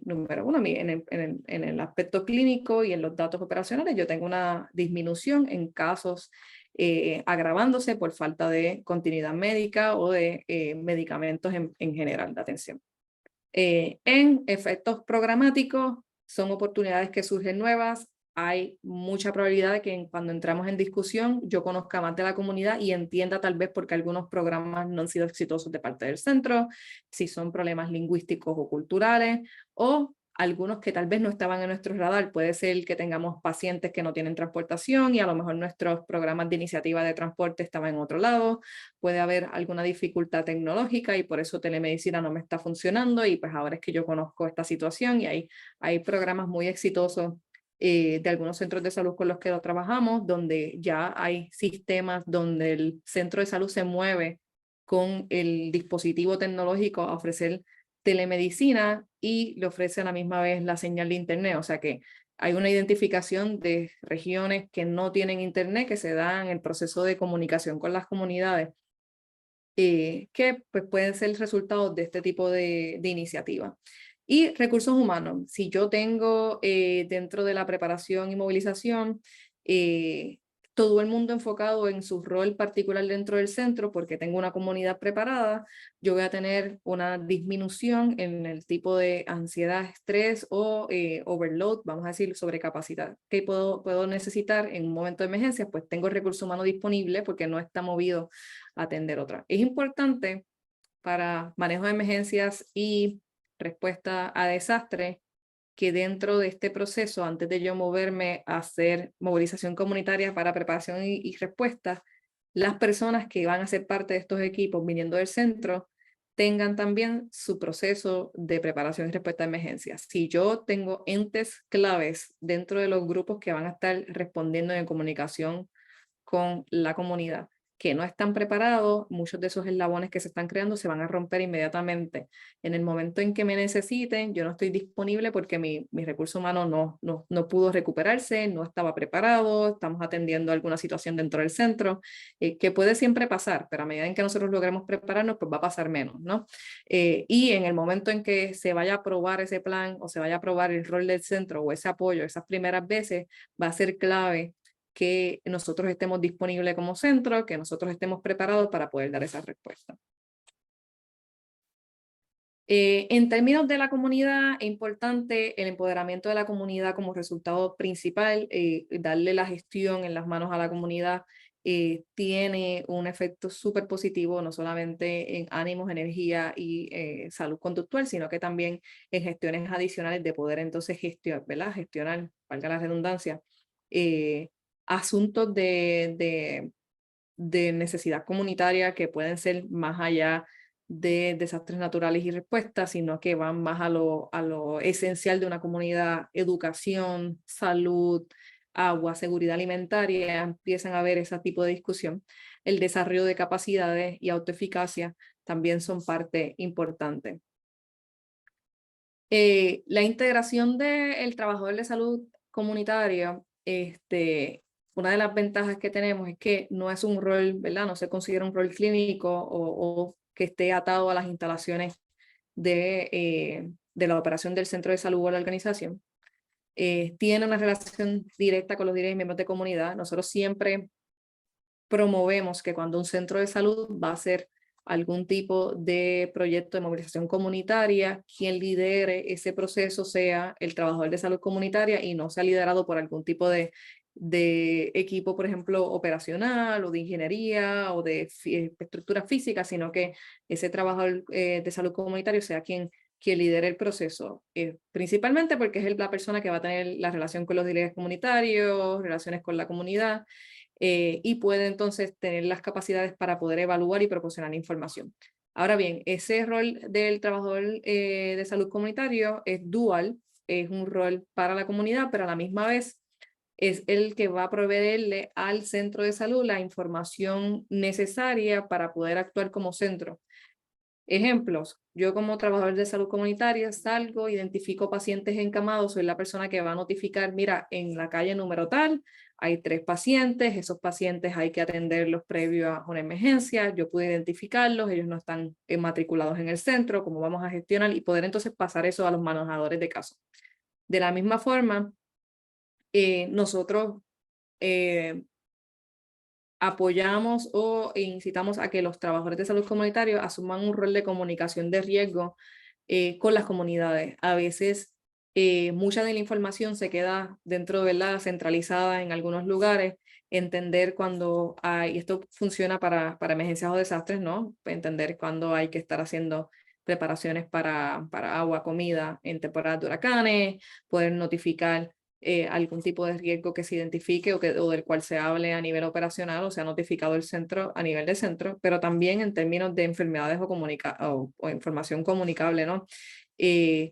número uno, en el aspecto clínico y en los datos operacionales, yo tengo una disminución en casos agravándose por falta de continuidad médica o de medicamentos en general de atención. En efectos programáticos, son oportunidades que surgen nuevas. Hay mucha probabilidad de que cuando entramos en discusión yo conozca más de la comunidad y entienda tal vez por qué algunos programas no han sido exitosos de parte del centro, si son problemas lingüísticos o culturales, o algunos que tal vez no estaban en nuestro radar. Puede ser que tengamos pacientes que no tienen transportación y a lo mejor nuestros programas de iniciativa de transporte estaban en otro lado. Puede haber alguna dificultad tecnológica y por eso telemedicina no me está funcionando y pues ahora es que yo conozco esta situación y hay programas muy exitosos de algunos centros de salud con los que trabajamos, donde ya hay sistemas donde el centro de salud se mueve con el dispositivo tecnológico a ofrecer telemedicina y le ofrece a la misma vez la señal de internet, o sea que hay una identificación de regiones que no tienen internet que se da en el proceso de comunicación con las comunidades, que pues, pueden ser resultados de este tipo de iniciativa. Y recursos humanos, si yo tengo dentro de la preparación y movilización todo el mundo enfocado en su rol particular dentro del centro, porque tengo una comunidad preparada, yo voy a tener una disminución en el tipo de ansiedad, estrés o overload, vamos a decir, sobrecapacidad. ¿Qué puedo necesitar en un momento de emergencia? Pues tengo el recurso humano disponible porque no está movido a atender otra. Es importante para manejo de emergencias y respuesta a desastres que dentro de este proceso, antes de yo moverme a hacer movilización comunitaria para preparación y respuesta, las personas que van a ser parte de estos equipos viniendo del centro tengan también su proceso de preparación y respuesta a emergencias. Si yo tengo entes claves dentro de los grupos que van a estar respondiendo en comunicación con la comunidad, que no están preparados, muchos de esos eslabones que se están creando se van a romper inmediatamente. En el momento en que me necesiten, yo no estoy disponible porque mi recurso humano no pudo recuperarse, no estaba preparado, estamos atendiendo alguna situación dentro del centro, que puede siempre pasar, pero a medida en que nosotros logremos prepararnos, pues va a pasar menos, ¿no? Y en el momento en que se vaya a aprobar ese plan o se vaya a aprobar el rol del centro o ese apoyo esas primeras veces, va a ser clave que nosotros estemos disponibles como centro, que nosotros estemos preparados para poder dar esa respuesta. En términos de la comunidad, es importante el empoderamiento de la comunidad como resultado principal, darle la gestión en las manos a la comunidad tiene un efecto súper positivo, no solamente en ánimos, energía y salud conductual, sino que también en gestiones adicionales de poder entonces gestionar, valga la redundancia, asuntos de necesidad comunitaria que pueden ser más allá de desastres naturales y respuestas, sino que van más a lo esencial de una comunidad: educación, salud, agua, seguridad alimentaria. Empiezan a haber ese tipo de discusión. El desarrollo de capacidades y autoeficacia también son parte importante. La integración del trabajador de salud comunitaria, una de las ventajas que tenemos es que no es un rol, ¿verdad? No se considera un rol clínico o que esté atado a las instalaciones de la operación del centro de salud o la organización. Tiene una relación directa con los líderes y miembros de comunidad. Nosotros siempre promovemos que cuando un centro de salud va a hacer algún tipo de proyecto de movilización comunitaria, quien lidere ese proceso sea el trabajador de salud comunitaria y no sea liderado por algún tipo de equipo, por ejemplo, operacional o de ingeniería o de estructura física, sino que ese trabajador de salud comunitario sea quien lidere el proceso, principalmente porque es la persona que va a tener la relación con los líderes comunitarios, relaciones con la comunidad, y puede entonces tener las capacidades para poder evaluar y proporcionar información. Ahora bien, ese rol del trabajador de salud comunitario es dual, es un rol para la comunidad, pero a la misma vez es el que va a proveerle al centro de salud la información necesaria para poder actuar como centro. Ejemplos, yo como trabajador de salud comunitaria salgo, identifico pacientes encamados, soy la persona que va a notificar, mira, en la calle número tal hay 3 pacientes, esos pacientes hay que atenderlos previo a una emergencia, yo pude identificarlos, ellos no están matriculados en el centro, cómo vamos a gestionar y poder entonces pasar eso a los manejadores de casos. De la misma forma, nosotros apoyamos o incitamos a que los trabajadores de salud comunitario asuman un rol de comunicación de riesgo con las comunidades. A veces mucha de la información se queda dentro de la centralizada en algunos lugares, entender cuando hay, y esto funciona para emergencias o desastres, ¿no? Entender cuando hay que estar haciendo preparaciones para agua, comida en temporadas de huracanes, poder notificar algún tipo de riesgo que se identifique o del cual se hable a nivel operacional o se ha notificado el centro a nivel de centro, pero también en términos de enfermedades o información comunicable, ¿no?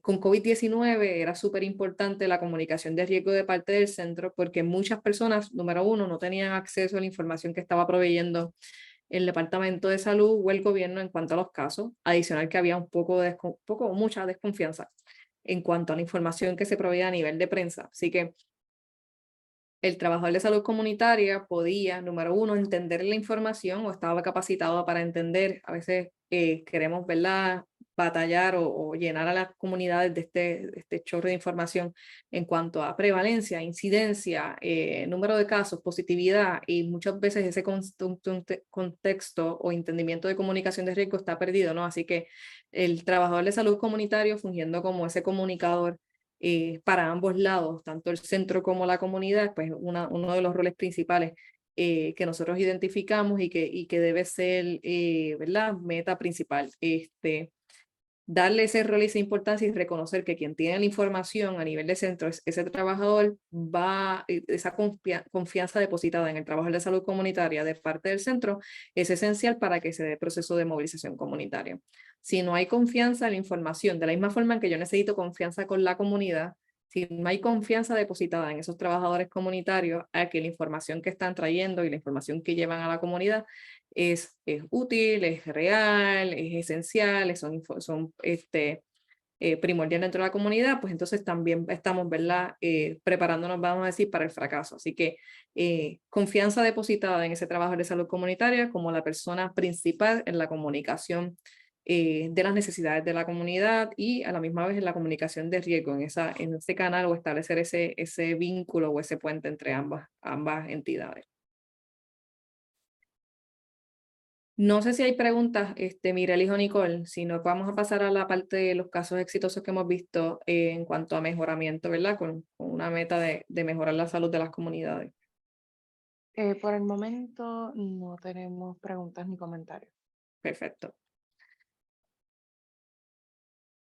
Con COVID-19 era súper importante la comunicación de riesgo de parte del centro porque muchas personas, número uno, no tenían acceso a la información que estaba proveyendo el Departamento de Salud o el gobierno en cuanto a los casos, adicional que había un poco mucha desconfianza en cuanto a la información que se proveía a nivel de prensa. Así que el trabajador de salud comunitaria podía, número uno, entender la información o estaba capacitado para entender. A veces queremos, ¿verdad?, batallar o llenar a las comunidades de este chorro de información en cuanto a prevalencia, incidencia, número de casos, positividad, y muchas veces ese contexto o entendimiento de comunicación de riesgo está perdido, ¿no? Así que el trabajador de salud comunitario fungiendo como ese comunicador para ambos lados, tanto el centro como la comunidad, pues uno de los roles principales que nosotros identificamos y que debe ser, ¿verdad?, meta principal. Darle ese rol y esa importancia y reconocer que quien tiene la información a nivel de centro, ese trabajador, esa confianza depositada en el trabajador de salud comunitaria de parte del centro es esencial para que se dé el proceso de movilización comunitaria. Si no hay confianza en la información, de la misma forma en que yo necesito confianza con la comunidad, si no hay confianza depositada en esos trabajadores comunitarios a que la información que están trayendo y la información que llevan a la comunidad es útil, es real, es esencial, son primordial dentro de la comunidad, pues entonces también estamos, ¿verdad?, preparándonos, vamos a decir, para el fracaso. Así que confianza depositada en ese trabajador de salud comunitaria como la persona principal en la comunicación de las necesidades de la comunidad y a la misma vez en la comunicación de riesgo en ese canal o establecer ese vínculo o ese puente entre ambas entidades. No sé si hay preguntas, Mirelis o Nicole, si no vamos a pasar a la parte de los casos exitosos que hemos visto en cuanto a mejoramiento, ¿verdad? Con una meta de mejorar la salud de las comunidades. Por el momento no tenemos preguntas ni comentarios. Perfecto.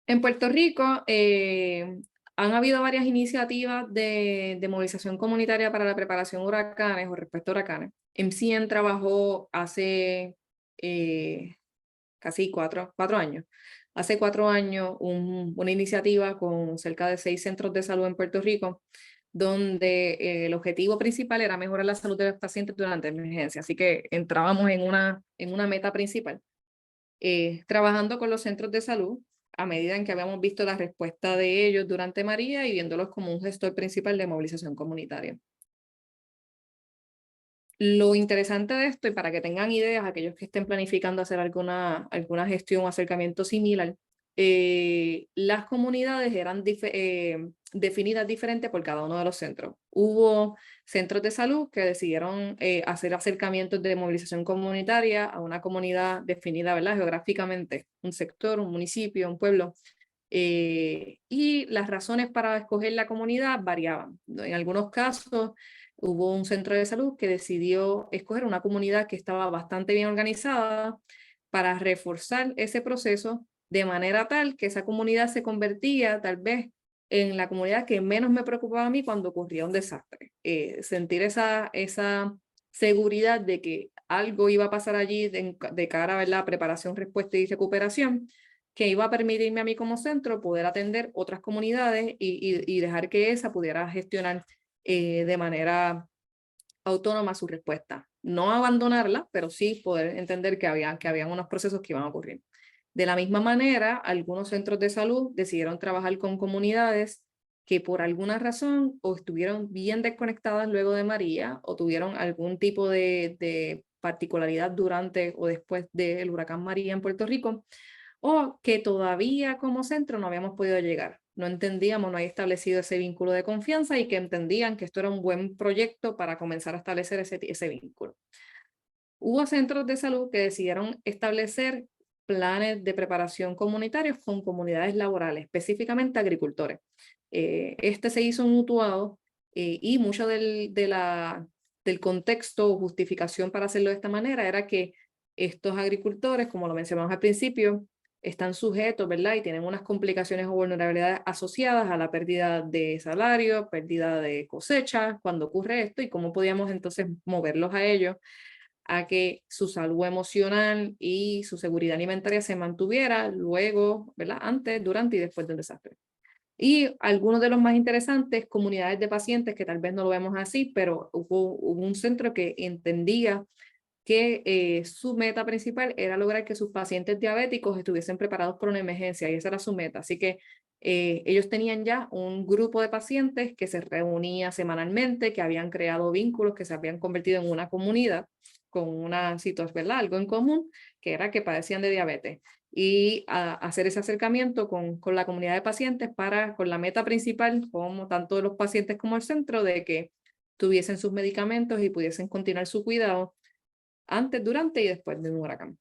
En Puerto Rico han habido varias iniciativas de movilización comunitaria para la preparación de huracanes o respecto a huracanes. MCN trabajó hace casi 4 años. Hace 4 años una iniciativa con cerca de 6 centros de salud en Puerto Rico, donde el objetivo principal era mejorar la salud de los pacientes durante emergencia. Así que entrábamos en una meta principal. Trabajando con los centros de salud, a medida en que habíamos visto la respuesta de ellos durante María y viéndolos como un gestor principal de movilización comunitaria. Lo interesante de esto, y para que tengan ideas, aquellos que estén planificando hacer alguna gestión o acercamiento similar, las comunidades eran definidas diferentes por cada uno de los centros. Hubo centros de salud que decidieron hacer acercamientos de movilización comunitaria a una comunidad definida, ¿verdad?, geográficamente, un sector, un municipio, un pueblo. Y las razones para escoger la comunidad variaban. En algunos casos, hubo un centro de salud que decidió escoger una comunidad que estaba bastante bien organizada para reforzar ese proceso de manera tal que esa comunidad se convertía tal vez en la comunidad que menos me preocupaba a mí cuando ocurría un desastre. Sentir esa seguridad de que algo iba a pasar allí de cara a la preparación, respuesta y recuperación, que iba a permitirme a mí como centro poder atender otras comunidades y dejar que esa pudiera gestionar de manera autónoma su respuesta. No abandonarla, pero sí poder entender que habían unos procesos que iban a ocurrir. De la misma manera, algunos centros de salud decidieron trabajar con comunidades que por alguna razón o estuvieron bien desconectadas luego de María o tuvieron algún tipo de particularidad durante o después del huracán María en Puerto Rico, o que todavía como centro no habíamos podido llegar. No entendíamos, no había establecido ese vínculo de confianza y que entendían que esto era un buen proyecto para comenzar a establecer ese vínculo. Hubo centros de salud que decidieron establecer planes de preparación comunitarios con comunidades laborales, específicamente agricultores. Este se hizo mutuado y mucho del contexto o justificación para hacerlo de esta manera era que estos agricultores, como lo mencionamos al principio, están sujetos, ¿verdad? Y tienen unas complicaciones o vulnerabilidades asociadas a la pérdida de salario, pérdida de cosecha, cuando ocurre esto y cómo podíamos entonces moverlos a ellos a que su salud emocional y su seguridad alimentaria se mantuviera luego, ¿verdad? Antes, durante y después del desastre. Y algunos de los más interesantes, comunidades de pacientes, que tal vez no lo vemos así, pero hubo un centro que entendía que su meta principal era lograr que sus pacientes diabéticos estuviesen preparados por una emergencia y esa era su meta. Así que ellos tenían ya un grupo de pacientes que se reunía semanalmente, que habían creado vínculos, que se habían convertido en una comunidad con una situación, ¿verdad? Algo en común, que era que padecían de diabetes. Y hacer ese acercamiento con la comunidad de pacientes con la meta principal, como tanto de los pacientes como el centro, de que tuviesen sus medicamentos y pudiesen continuar su cuidado antes, durante y después de un huracán.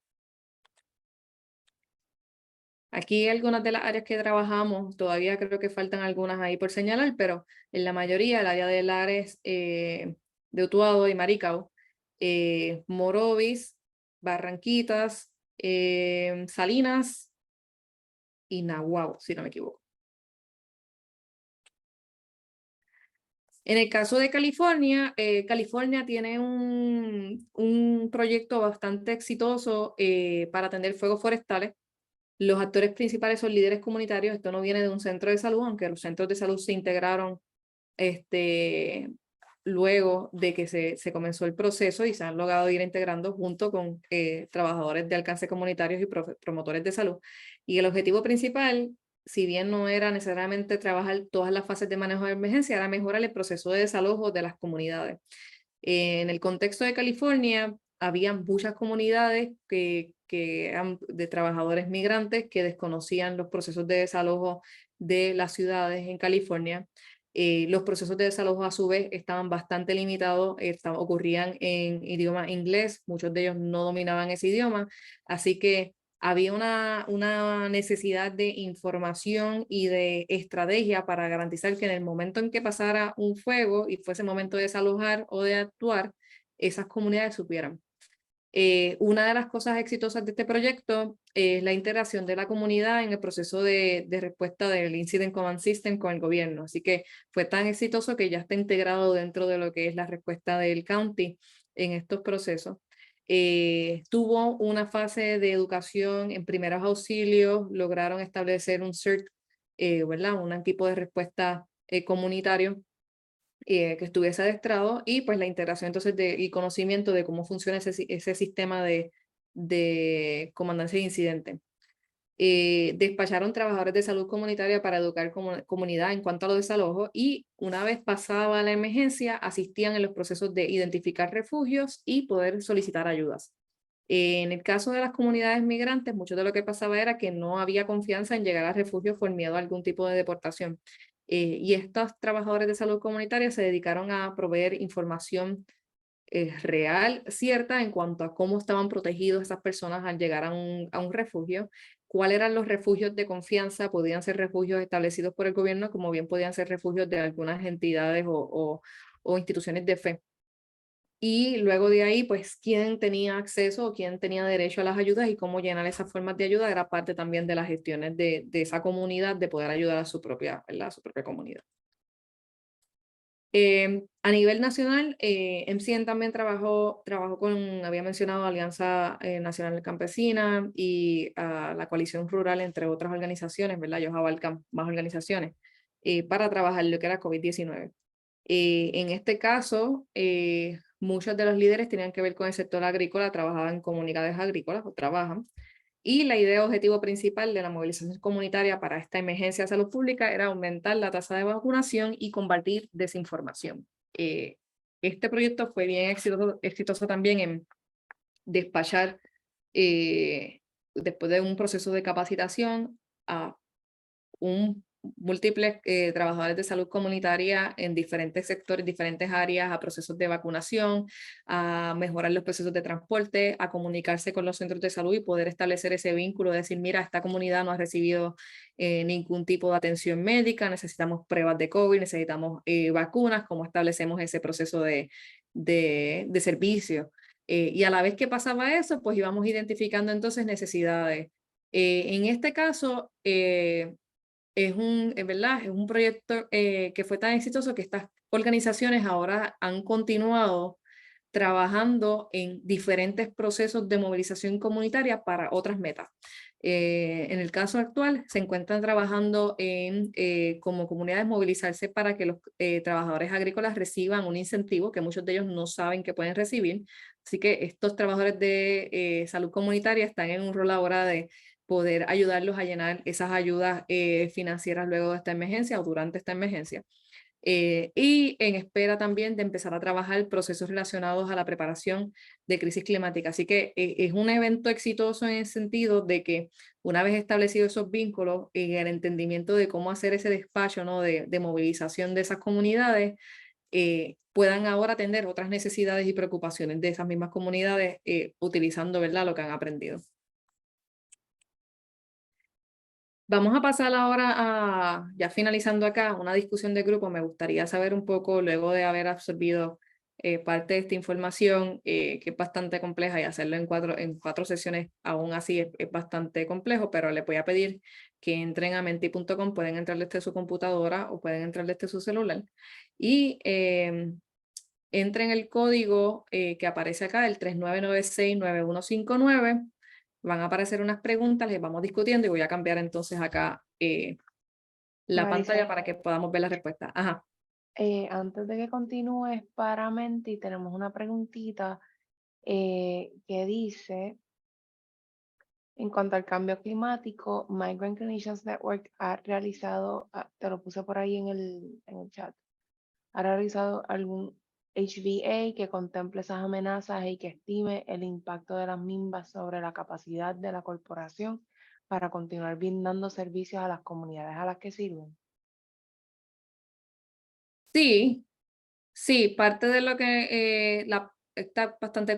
Aquí algunas de las áreas que trabajamos, todavía creo que faltan algunas ahí por señalar, pero en la mayoría, el área de Lares, de Utuado y Maricao, Morovis, Barranquitas, Salinas y Nahuatl, si no me equivoco. En el caso de California, California tiene un proyecto bastante exitoso para atender fuegos forestales. Los actores principales son líderes comunitarios. Esto no viene de un centro de salud, aunque los centros de salud se integraron luego de que se comenzó el proceso y se han logrado ir integrando junto con trabajadores de alcance comunitarios y promotores de salud. Y el objetivo principal, si bien no era necesariamente trabajar todas las fases de manejo de emergencia, era mejorar el proceso de desalojo de las comunidades. En el contexto de California, había muchas comunidades que eran de trabajadores migrantes que desconocían los procesos de desalojo de las ciudades en California. Los procesos de desalojo a su vez estaban bastante limitados, ocurrían en idioma inglés, muchos de ellos no dominaban ese idioma, así que había una necesidad de información y de estrategia para garantizar que en el momento en que pasara un fuego y fuese momento de desalojar o de actuar, esas comunidades supieran. Una de las cosas exitosas de este proyecto es la integración de la comunidad en el proceso de respuesta del Incident Command System con el gobierno. Así que fue tan exitoso que ya está integrado dentro de lo que es la respuesta del county en estos procesos. Tuvo una fase de educación en primeros auxilios, lograron establecer un CERT, ¿verdad? Un tipo de respuesta comunitario que estuviese adestrado y pues la integración entonces y conocimiento de cómo funciona ese sistema de comandancia de incidente. Despacharon trabajadores de salud comunitaria para educar comunidad en cuanto a los desalojos y una vez pasaba la emergencia asistían en los procesos de identificar refugios y poder solicitar ayudas. En el caso de las comunidades migrantes, mucho de lo que pasaba era que no había confianza en llegar a refugios por miedo a algún tipo de deportación. Y estos trabajadores de salud comunitaria se dedicaron a proveer información real, cierta, en cuanto a cómo estaban protegidos esas personas al llegar a un refugio, cuáles eran los refugios de confianza, podían ser refugios establecidos por el gobierno, como bien podían ser refugios de algunas entidades o instituciones de fe. Y luego de ahí, pues, quién tenía acceso o quién tenía derecho a las ayudas y cómo llenar esas formas de ayuda era parte también de las gestiones de esa comunidad, de poder ayudar a su propia, ¿verdad? A su propia comunidad. A nivel nacional, MCN también trabajó con, había mencionado, Alianza Nacional Campesina y la Coalición Rural, entre otras organizaciones, ¿verdad? Ellos abarcan más organizaciones para trabajar lo que era COVID-19. En este caso, muchos de los líderes tenían que ver con el sector agrícola, trabajaban en comunidades agrícolas o trabajan. Y la idea objetivo principal de la movilización comunitaria para esta emergencia de salud pública era aumentar la tasa de vacunación y combatir desinformación. Este proyecto fue bien exitoso también en despachar, después de un proceso de capacitación, a múltiples trabajadores de salud comunitaria en diferentes sectores, diferentes áreas, a procesos de vacunación, a mejorar los procesos de transporte, a comunicarse con los centros de salud y poder establecer ese vínculo, de decir, mira, esta comunidad no ha recibido ningún tipo de atención médica, necesitamos pruebas de COVID, necesitamos vacunas, cómo establecemos ese proceso de servicio. Y a la vez que pasaba eso, pues íbamos identificando entonces necesidades. En este caso, ¿verdad? Es un proyecto que fue tan exitoso que estas organizaciones ahora han continuado trabajando en diferentes procesos de movilización comunitaria para otras metas. En el caso actual, se encuentran trabajando en, como comunidades, movilizarse para que los trabajadores agrícolas reciban un incentivo que muchos de ellos no saben que pueden recibir. Así que estos trabajadores de salud comunitaria están en un rol ahora de poder ayudarlos a llenar esas ayudas financieras luego de esta emergencia o durante esta emergencia. Y en espera también de empezar a trabajar procesos relacionados a la preparación de crisis climática. Así que es un evento exitoso en el sentido de que una vez establecidos esos vínculos y el entendimiento de cómo hacer ese despacho, ¿no? de movilización de esas comunidades, puedan ahora atender otras necesidades y preocupaciones de esas mismas comunidades utilizando, ¿verdad?, lo que han aprendido. Vamos a pasar ahora a, ya finalizando acá, una discusión de grupo. Me gustaría saber un poco, luego de haber absorbido parte de esta información, que es bastante compleja, y hacerlo en cuatro sesiones, aún así es bastante complejo, pero les voy a pedir que entren a menti.com, pueden entrar desde su computadora o pueden entrar desde su celular, y entren el código que aparece acá, el 39969159. Van a aparecer unas preguntas, les vamos discutiendo y voy a cambiar entonces acá la Marisa, pantalla para que podamos ver la respuesta. Ajá. antes de que continúes, para Menti, tenemos una preguntita que dice, en cuanto al cambio climático, Migrant Clinicians Network ha realizado, te lo puse por ahí en el chat, ha realizado algún HVA que contemple esas amenazas y que estime el impacto de las mismas sobre la capacidad de la corporación para continuar brindando servicios a las comunidades a las que sirven. Sí, sí, parte de lo que está bastante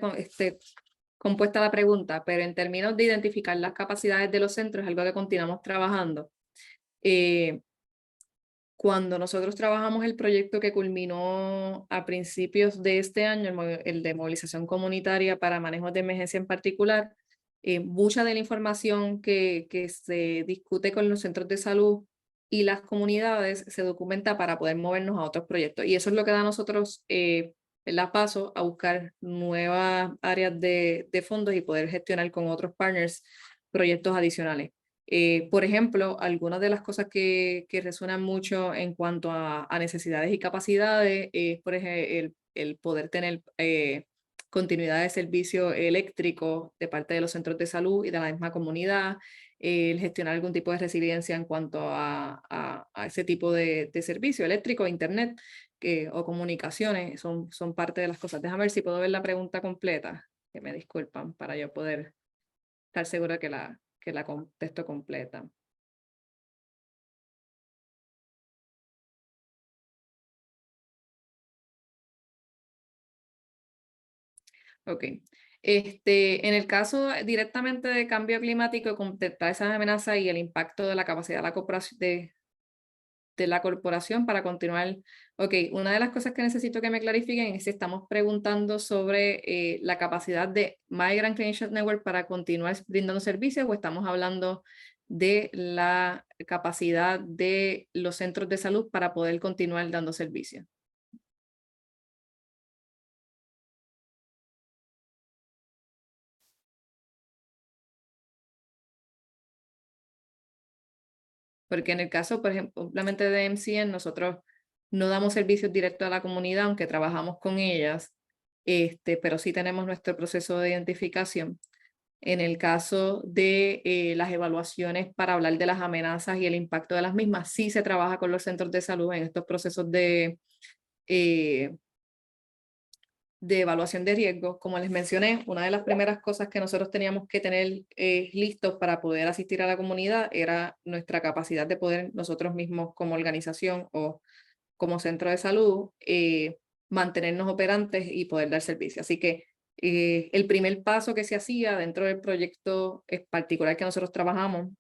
compuesta la pregunta, pero en términos de identificar las capacidades de los centros es algo que continuamos trabajando. Cuando nosotros trabajamos el proyecto que culminó a principios de este año, el de movilización comunitaria para manejos de emergencia en particular, mucha de la información que se discute con los centros de salud y las comunidades se documenta para poder movernos a otros proyectos. Y eso es lo que da a nosotros el paso a buscar nuevas áreas de fondos y poder gestionar con otros partners proyectos adicionales. Por ejemplo, algunas de las cosas que resuenan mucho en cuanto a necesidades y capacidades es, por ejemplo, el poder tener continuidad de servicio eléctrico de parte de los centros de salud y de la misma comunidad, el gestionar algún tipo de resiliencia en cuanto a ese tipo de servicio eléctrico, internet o comunicaciones, son parte de las cosas. Déjame ver si puedo ver la pregunta completa, que me disculpan, para yo poder estar segura que la contesto completa. Ok. En el caso directamente de cambio climático, contestar esas amenazas y el impacto de la capacidad de la corporación, de la corporación para continuar. Ok, una de las cosas que necesito que me clarifiquen es si estamos preguntando sobre la capacidad de Migrant Clinicians Network para continuar brindando servicios, o estamos hablando de la capacidad de los centros de salud para poder continuar dando servicios. Porque en el caso, por ejemplo, simplemente de MCN, nosotros No damos servicios directos a la comunidad, aunque trabajamos con ellas, pero sí tenemos nuestro proceso de identificación. En el caso de las evaluaciones para hablar de las amenazas y el impacto de las mismas, sí se trabaja con los centros de salud en estos procesos de evaluación de riesgo. Como les mencioné, una de las primeras cosas que nosotros teníamos que tener listos para poder asistir a la comunidad era nuestra capacidad de poder nosotros mismos como organización o como centro de salud mantenernos operantes y poder dar servicio. Así que el primer paso que se hacía dentro del proyecto particular que nosotros trabajamos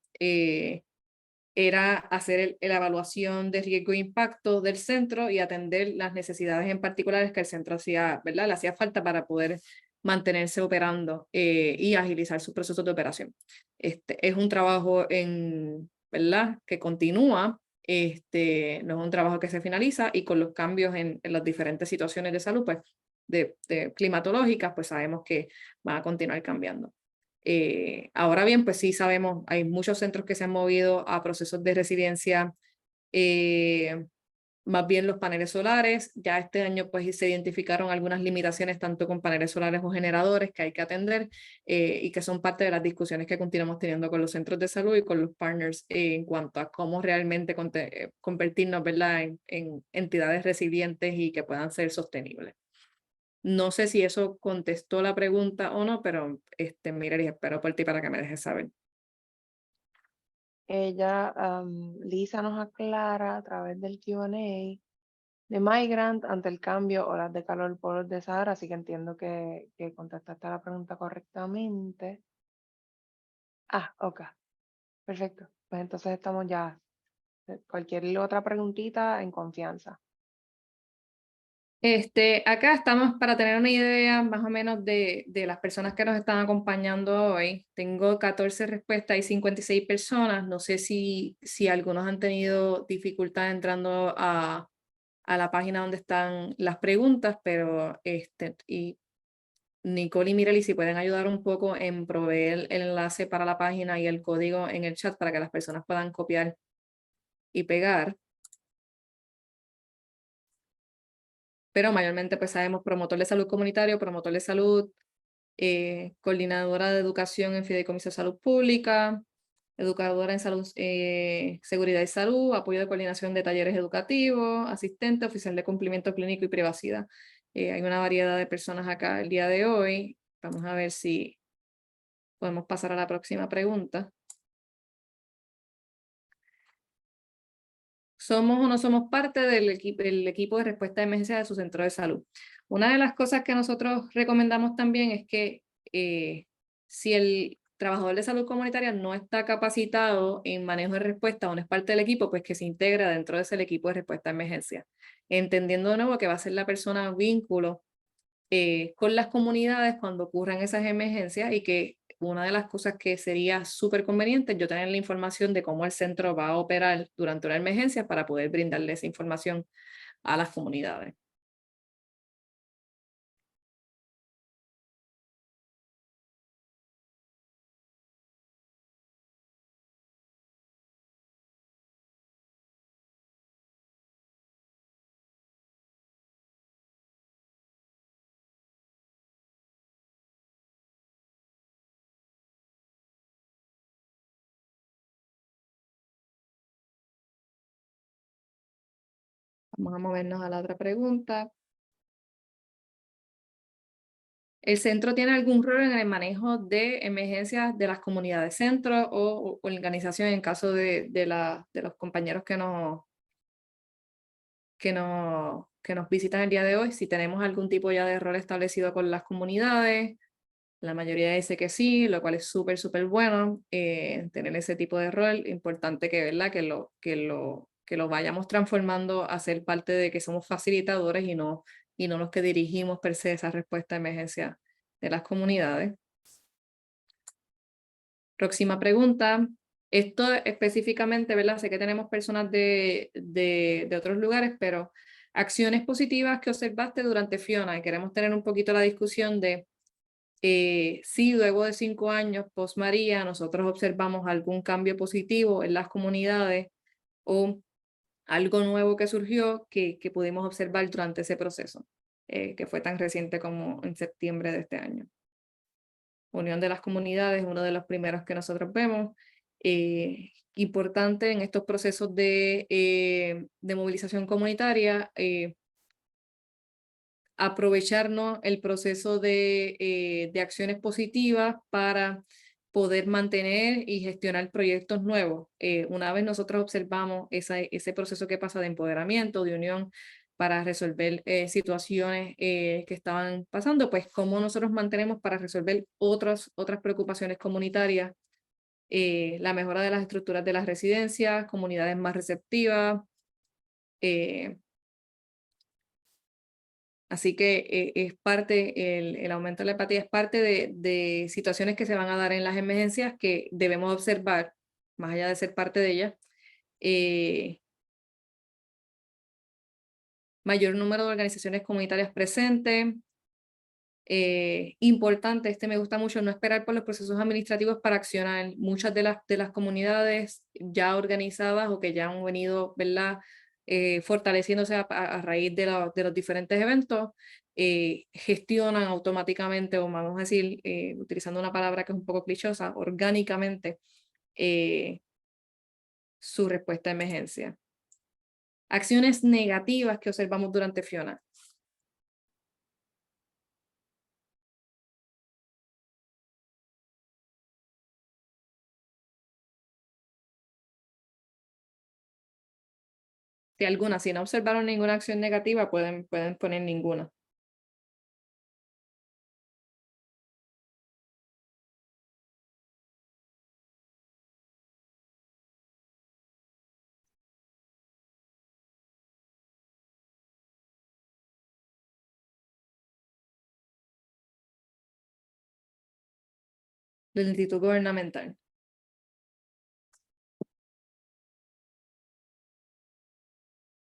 era hacer la evaluación de riesgo e impacto del centro y atender las necesidades en particulares que el centro hacía, ¿verdad? Le hacía falta para poder mantenerse operando y agilizar sus procesos de operación. Es un trabajo ¿verdad? Que continúa, no es un trabajo que se finaliza y con los cambios en las diferentes situaciones de salud, pues, de climatológicas, pues sabemos que van a continuar cambiando. Ahora bien, pues sí sabemos, hay muchos centros que se han movido a procesos de resiliencia, más bien los paneles solares. Ya este año pues se identificaron algunas limitaciones tanto con paneles solares o generadores que hay que atender y que son parte de las discusiones que continuamos teniendo con los centros de salud y con los partners en cuanto a cómo realmente convertirnos, ¿verdad? En entidades resilientes y que puedan ser sostenibles. No sé si eso contestó la pregunta o no, pero mira, y espero por ti para que me dejes saber. Lisa nos aclara a través del Q&A de Migrant ante el cambio olas de calor polos de Sahara, así que entiendo que contestaste la pregunta correctamente. Ok, perfecto. Pues entonces estamos ya. Cualquier otra preguntita en confianza. Acá estamos para tener una idea más o menos de las personas que nos están acompañando hoy. Tengo 14 respuestas y 56 personas. No sé si algunos han tenido dificultad entrando a la página donde están las preguntas, pero y Nicole y Mireli, si pueden ayudar un poco en proveer el enlace para la página y el código en el chat para que las personas puedan copiar y pegar. Pero mayormente pues sabemos promotor de salud comunitario, promotor de salud, coordinadora de educación en Fideicomiso de Salud Pública, educadora en salud, seguridad y salud, apoyo de coordinación de talleres educativos, asistente, oficial de cumplimiento clínico y privacidad. Hay una variedad de personas acá el día de hoy. Vamos a ver si podemos pasar a la próxima pregunta. ¿Somos o no somos parte del equipo de respuesta de emergencia de su centro de salud? Una de las cosas que nosotros recomendamos también es que si el trabajador de salud comunitaria no está capacitado en manejo de respuesta o no es parte del equipo, pues que se integra dentro de ese equipo de respuesta de emergencia. Entendiendo de nuevo que va a ser la persona vínculo con las comunidades cuando ocurran esas emergencias y que una de las cosas que sería súper conveniente es yo tener la información de cómo el centro va a operar durante una emergencia para poder brindarle esa información a las comunidades. Vamos a movernos a la otra pregunta. ¿El centro tiene algún rol en el manejo de emergencias de las comunidades centro o organización en caso de los compañeros que nos visitan el día de hoy? Si tenemos algún tipo ya de rol establecido con las comunidades, la mayoría dice que sí, lo cual es súper, súper bueno tener ese tipo de rol. Importante que, ¿verdad? Que lo vayamos transformando a ser parte de que somos facilitadores y no los que dirigimos per se esa respuesta a emergencia de las comunidades. Próxima pregunta. Esto específicamente, ¿verdad? Sé que tenemos personas de otros lugares, pero acciones positivas que observaste durante Fiona, y queremos tener un poquito la discusión de si luego de 5 años post María nosotros observamos algún cambio positivo en las comunidades o algo nuevo que surgió que pudimos observar durante ese proceso, que fue tan reciente como en septiembre de este año. Unión de las comunidades, uno de los primeros que nosotros vemos. Importante en estos procesos de movilización comunitaria, aprovecharnos el proceso de acciones positivas para poder mantener y gestionar proyectos nuevos. Una vez nosotros observamos ese proceso que pasa de empoderamiento, de unión, para resolver situaciones que estaban pasando, pues cómo nosotros mantenemos para resolver otras preocupaciones comunitarias, la mejora de las estructuras de las residencias, comunidades más receptivas. Así que es parte, el aumento de la empatía es parte de situaciones que se van a dar en las emergencias que debemos observar, más allá de ser parte de ellas. Mayor número de organizaciones comunitarias presentes. Importante, me gusta mucho, no esperar por los procesos administrativos para accionar. Muchas de las comunidades ya organizadas o que ya han venido, ¿verdad? Fortaleciéndose a raíz de los diferentes eventos, gestionan automáticamente, o vamos a decir, utilizando una palabra que es un poco clichosa, orgánicamente, su respuesta a emergencia. Acciones negativas que observamos durante Fiona. Si alguna, si no observaron ninguna acción negativa, pueden poner ninguna. Del Instituto Gubernamental.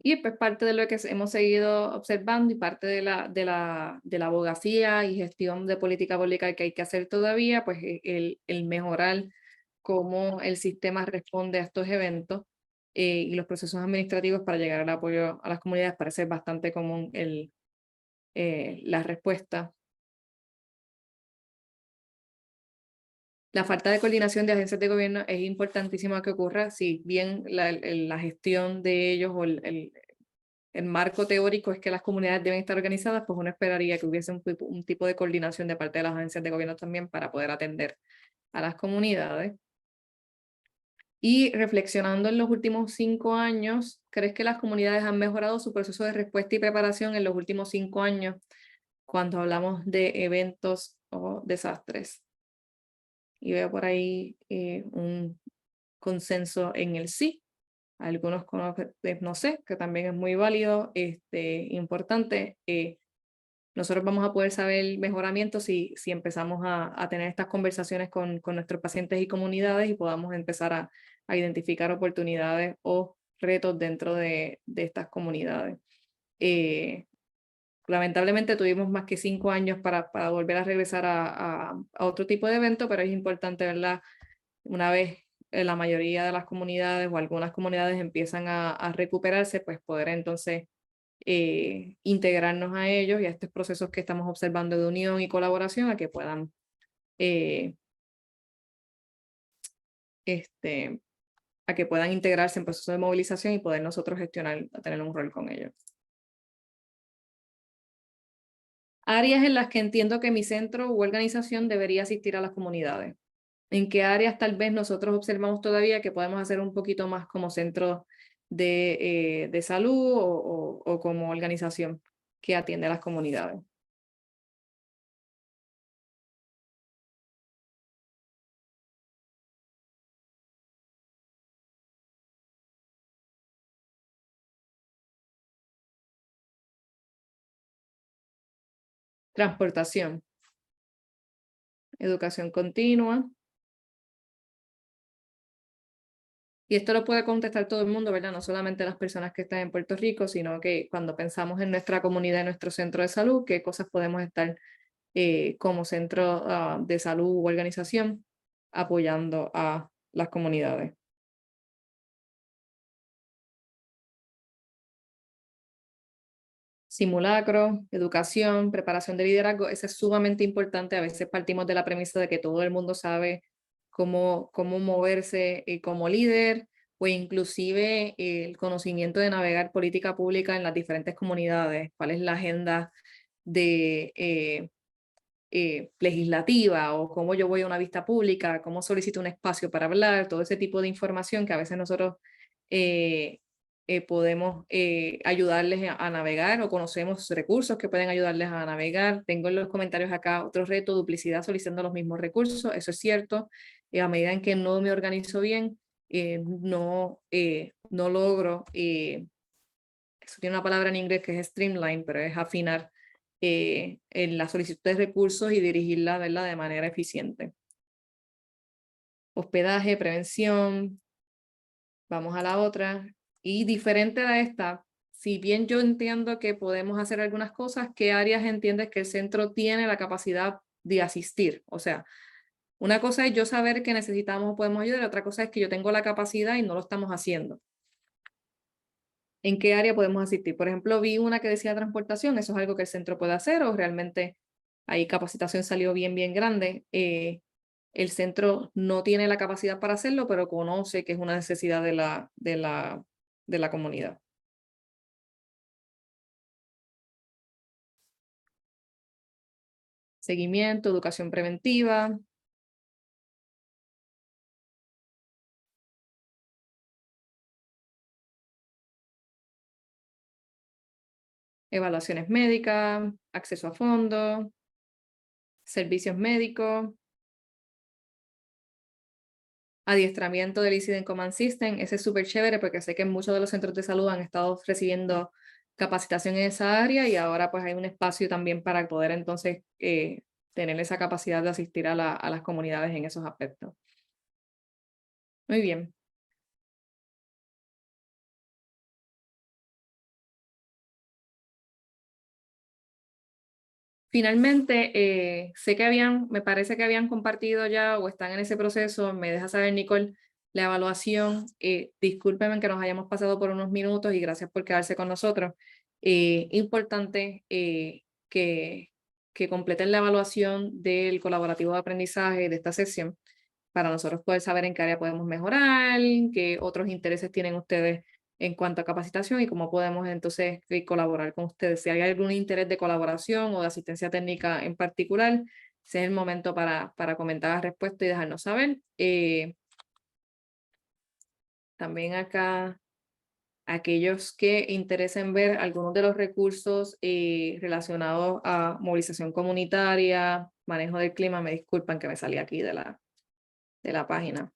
Y pues parte de lo que hemos seguido observando y parte de la abogacía y gestión de política pública que hay que hacer todavía, pues el mejorar cómo el sistema responde a estos eventos y los procesos administrativos para llegar al apoyo a las comunidades. Parece bastante común la respuesta. La falta de coordinación de agencias de gobierno es importantísima que ocurra, si bien la gestión de ellos o el marco teórico es que las comunidades deben estar organizadas, pues uno esperaría que hubiese un tipo de coordinación de parte de las agencias de gobierno también para poder atender a las comunidades. Y reflexionando en los últimos 5 años, ¿crees que las comunidades han mejorado su proceso de respuesta y preparación en los últimos 5 años cuando hablamos de eventos o desastres? Y veo por ahí un consenso en el sí. Algunos no sé, que también es muy válido, importante. Nosotros vamos a poder saber el mejoramiento si empezamos a tener estas conversaciones con nuestros pacientes y comunidades y podamos empezar a identificar oportunidades o retos dentro de estas comunidades. Lamentablemente tuvimos más que 5 años para volver a regresar a otro tipo de evento, pero es importante, ¿verdad? Una vez la mayoría de las comunidades o algunas comunidades empiezan a recuperarse, pues poder entonces integrarnos a ellos y a estos procesos que estamos observando de unión y colaboración a que puedan integrarse en procesos de movilización y poder nosotros gestionar, tener un rol con ellos. Áreas en las que entiendo que mi centro u organización debería asistir a las comunidades. ¿En qué áreas tal vez nosotros observamos todavía que podemos hacer un poquito más como centro de salud o como organización que atiende a las comunidades? Transportación, educación continua. Y esto lo puede contestar todo el mundo, ¿verdad? No solamente las personas que están en Puerto Rico, sino que cuando pensamos en nuestra comunidad, en nuestro centro de salud, qué cosas podemos estar como centro de salud u organización apoyando a las comunidades. Simulacro, educación, preparación de liderazgo, eso es sumamente importante. A veces partimos de la premisa de que todo el mundo sabe cómo moverse como líder, o inclusive el conocimiento de navegar política pública en las diferentes comunidades, cuál es la agenda de legislativa, o cómo yo voy a una vista pública, cómo solicito un espacio para hablar, todo ese tipo de información que a veces nosotros podemos ayudarles a navegar, o conocemos recursos que pueden ayudarles a navegar. Tengo en los comentarios acá otro reto: duplicidad solicitando los mismos recursos. Eso es cierto. A medida en que no me organizo bien, no logro, eso tiene una palabra en inglés que es streamline, pero es afinar en la solicitud de recursos y dirigirla, ¿verdad?, de manera eficiente. Hospedaje, prevención. Vamos a la otra. Y diferente a esta, si bien yo entiendo que podemos hacer algunas cosas, ¿qué áreas entiendes que el centro tiene la capacidad de asistir? O sea, una cosa es yo saber que necesitamos o podemos ayudar, otra cosa es que yo tengo la capacidad y no lo estamos haciendo. ¿En qué área podemos asistir? Por ejemplo, vi una que decía transportación. ¿Eso es algo que el centro puede hacer, o realmente ahí capacitación salió bien grande? El centro no tiene la capacidad para hacerlo, pero conoce que es una necesidad de la comunidad. Seguimiento, educación preventiva. Evaluaciones médicas, acceso a fondos, servicios médicos, adiestramiento del Incident Command System. Ese es súper chévere porque sé que muchos de los centros de salud han estado recibiendo capacitación en esa área, y ahora pues hay un espacio también para poder entonces tener esa capacidad de asistir a las comunidades en esos aspectos. Muy bien. Finalmente, sé que me parece que habían compartido ya o están en ese proceso. Me deja saber, Nicole, la evaluación. Discúlpenme que nos hayamos pasado por unos minutos y gracias por quedarse con nosotros. Importante que completen la evaluación del colaborativo de aprendizaje de esta sesión, para nosotros poder saber en qué área podemos mejorar, qué otros intereses tienen ustedes en cuanto a capacitación y cómo podemos entonces colaborar con ustedes. Si hay algún interés de colaboración o de asistencia técnica en particular, ese es el momento para comentar la respuesta y dejarnos saber. También acá, aquellos que interesen ver algunos de los recursos relacionados a movilización comunitaria, manejo del clima, me disculpan que me salí aquí de la página.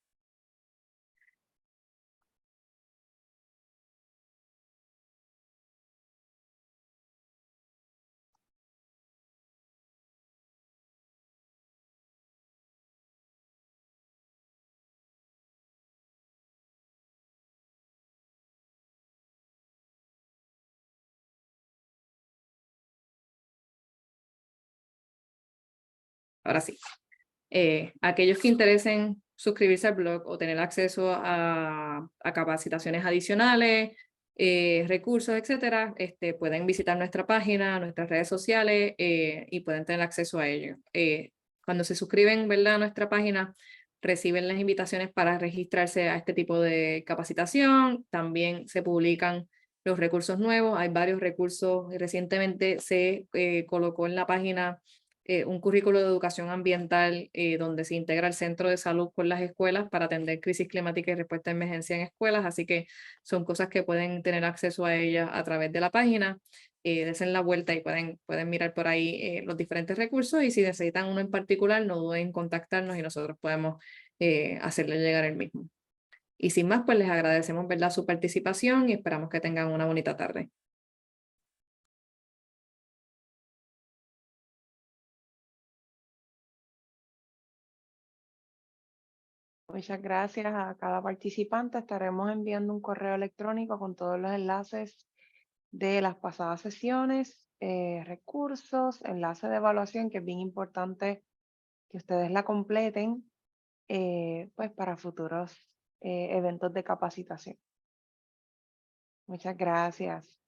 Ahora sí. Aquellos que interesen suscribirse al blog o tener acceso a capacitaciones adicionales, recursos, etcétera, pueden visitar nuestra página, nuestras redes sociales, y pueden tener acceso a ello. Cuando se suscriben, ¿verdad?, a nuestra página, reciben las invitaciones para registrarse a este tipo de capacitación. También se publican los recursos nuevos. Hay varios recursos. Recientemente se colocó en la página un currículo de educación ambiental donde se integra el centro de salud con las escuelas para atender crisis climática y respuesta a emergencia en escuelas. Así que son cosas que pueden tener acceso a ellas a través de la página. Desen la vuelta y pueden mirar por ahí los diferentes recursos, y si necesitan uno en particular, no duden en contactarnos y nosotros podemos hacerle llegar el mismo. Y sin más, pues les agradecemos, ¿verdad?, su participación, y esperamos que tengan una bonita tarde. Muchas gracias a cada participante. Estaremos enviando un correo electrónico con todos los enlaces de las pasadas sesiones, recursos, enlace de evaluación, que es bien importante que ustedes la completen, pues para futuros eventos de capacitación. Muchas gracias.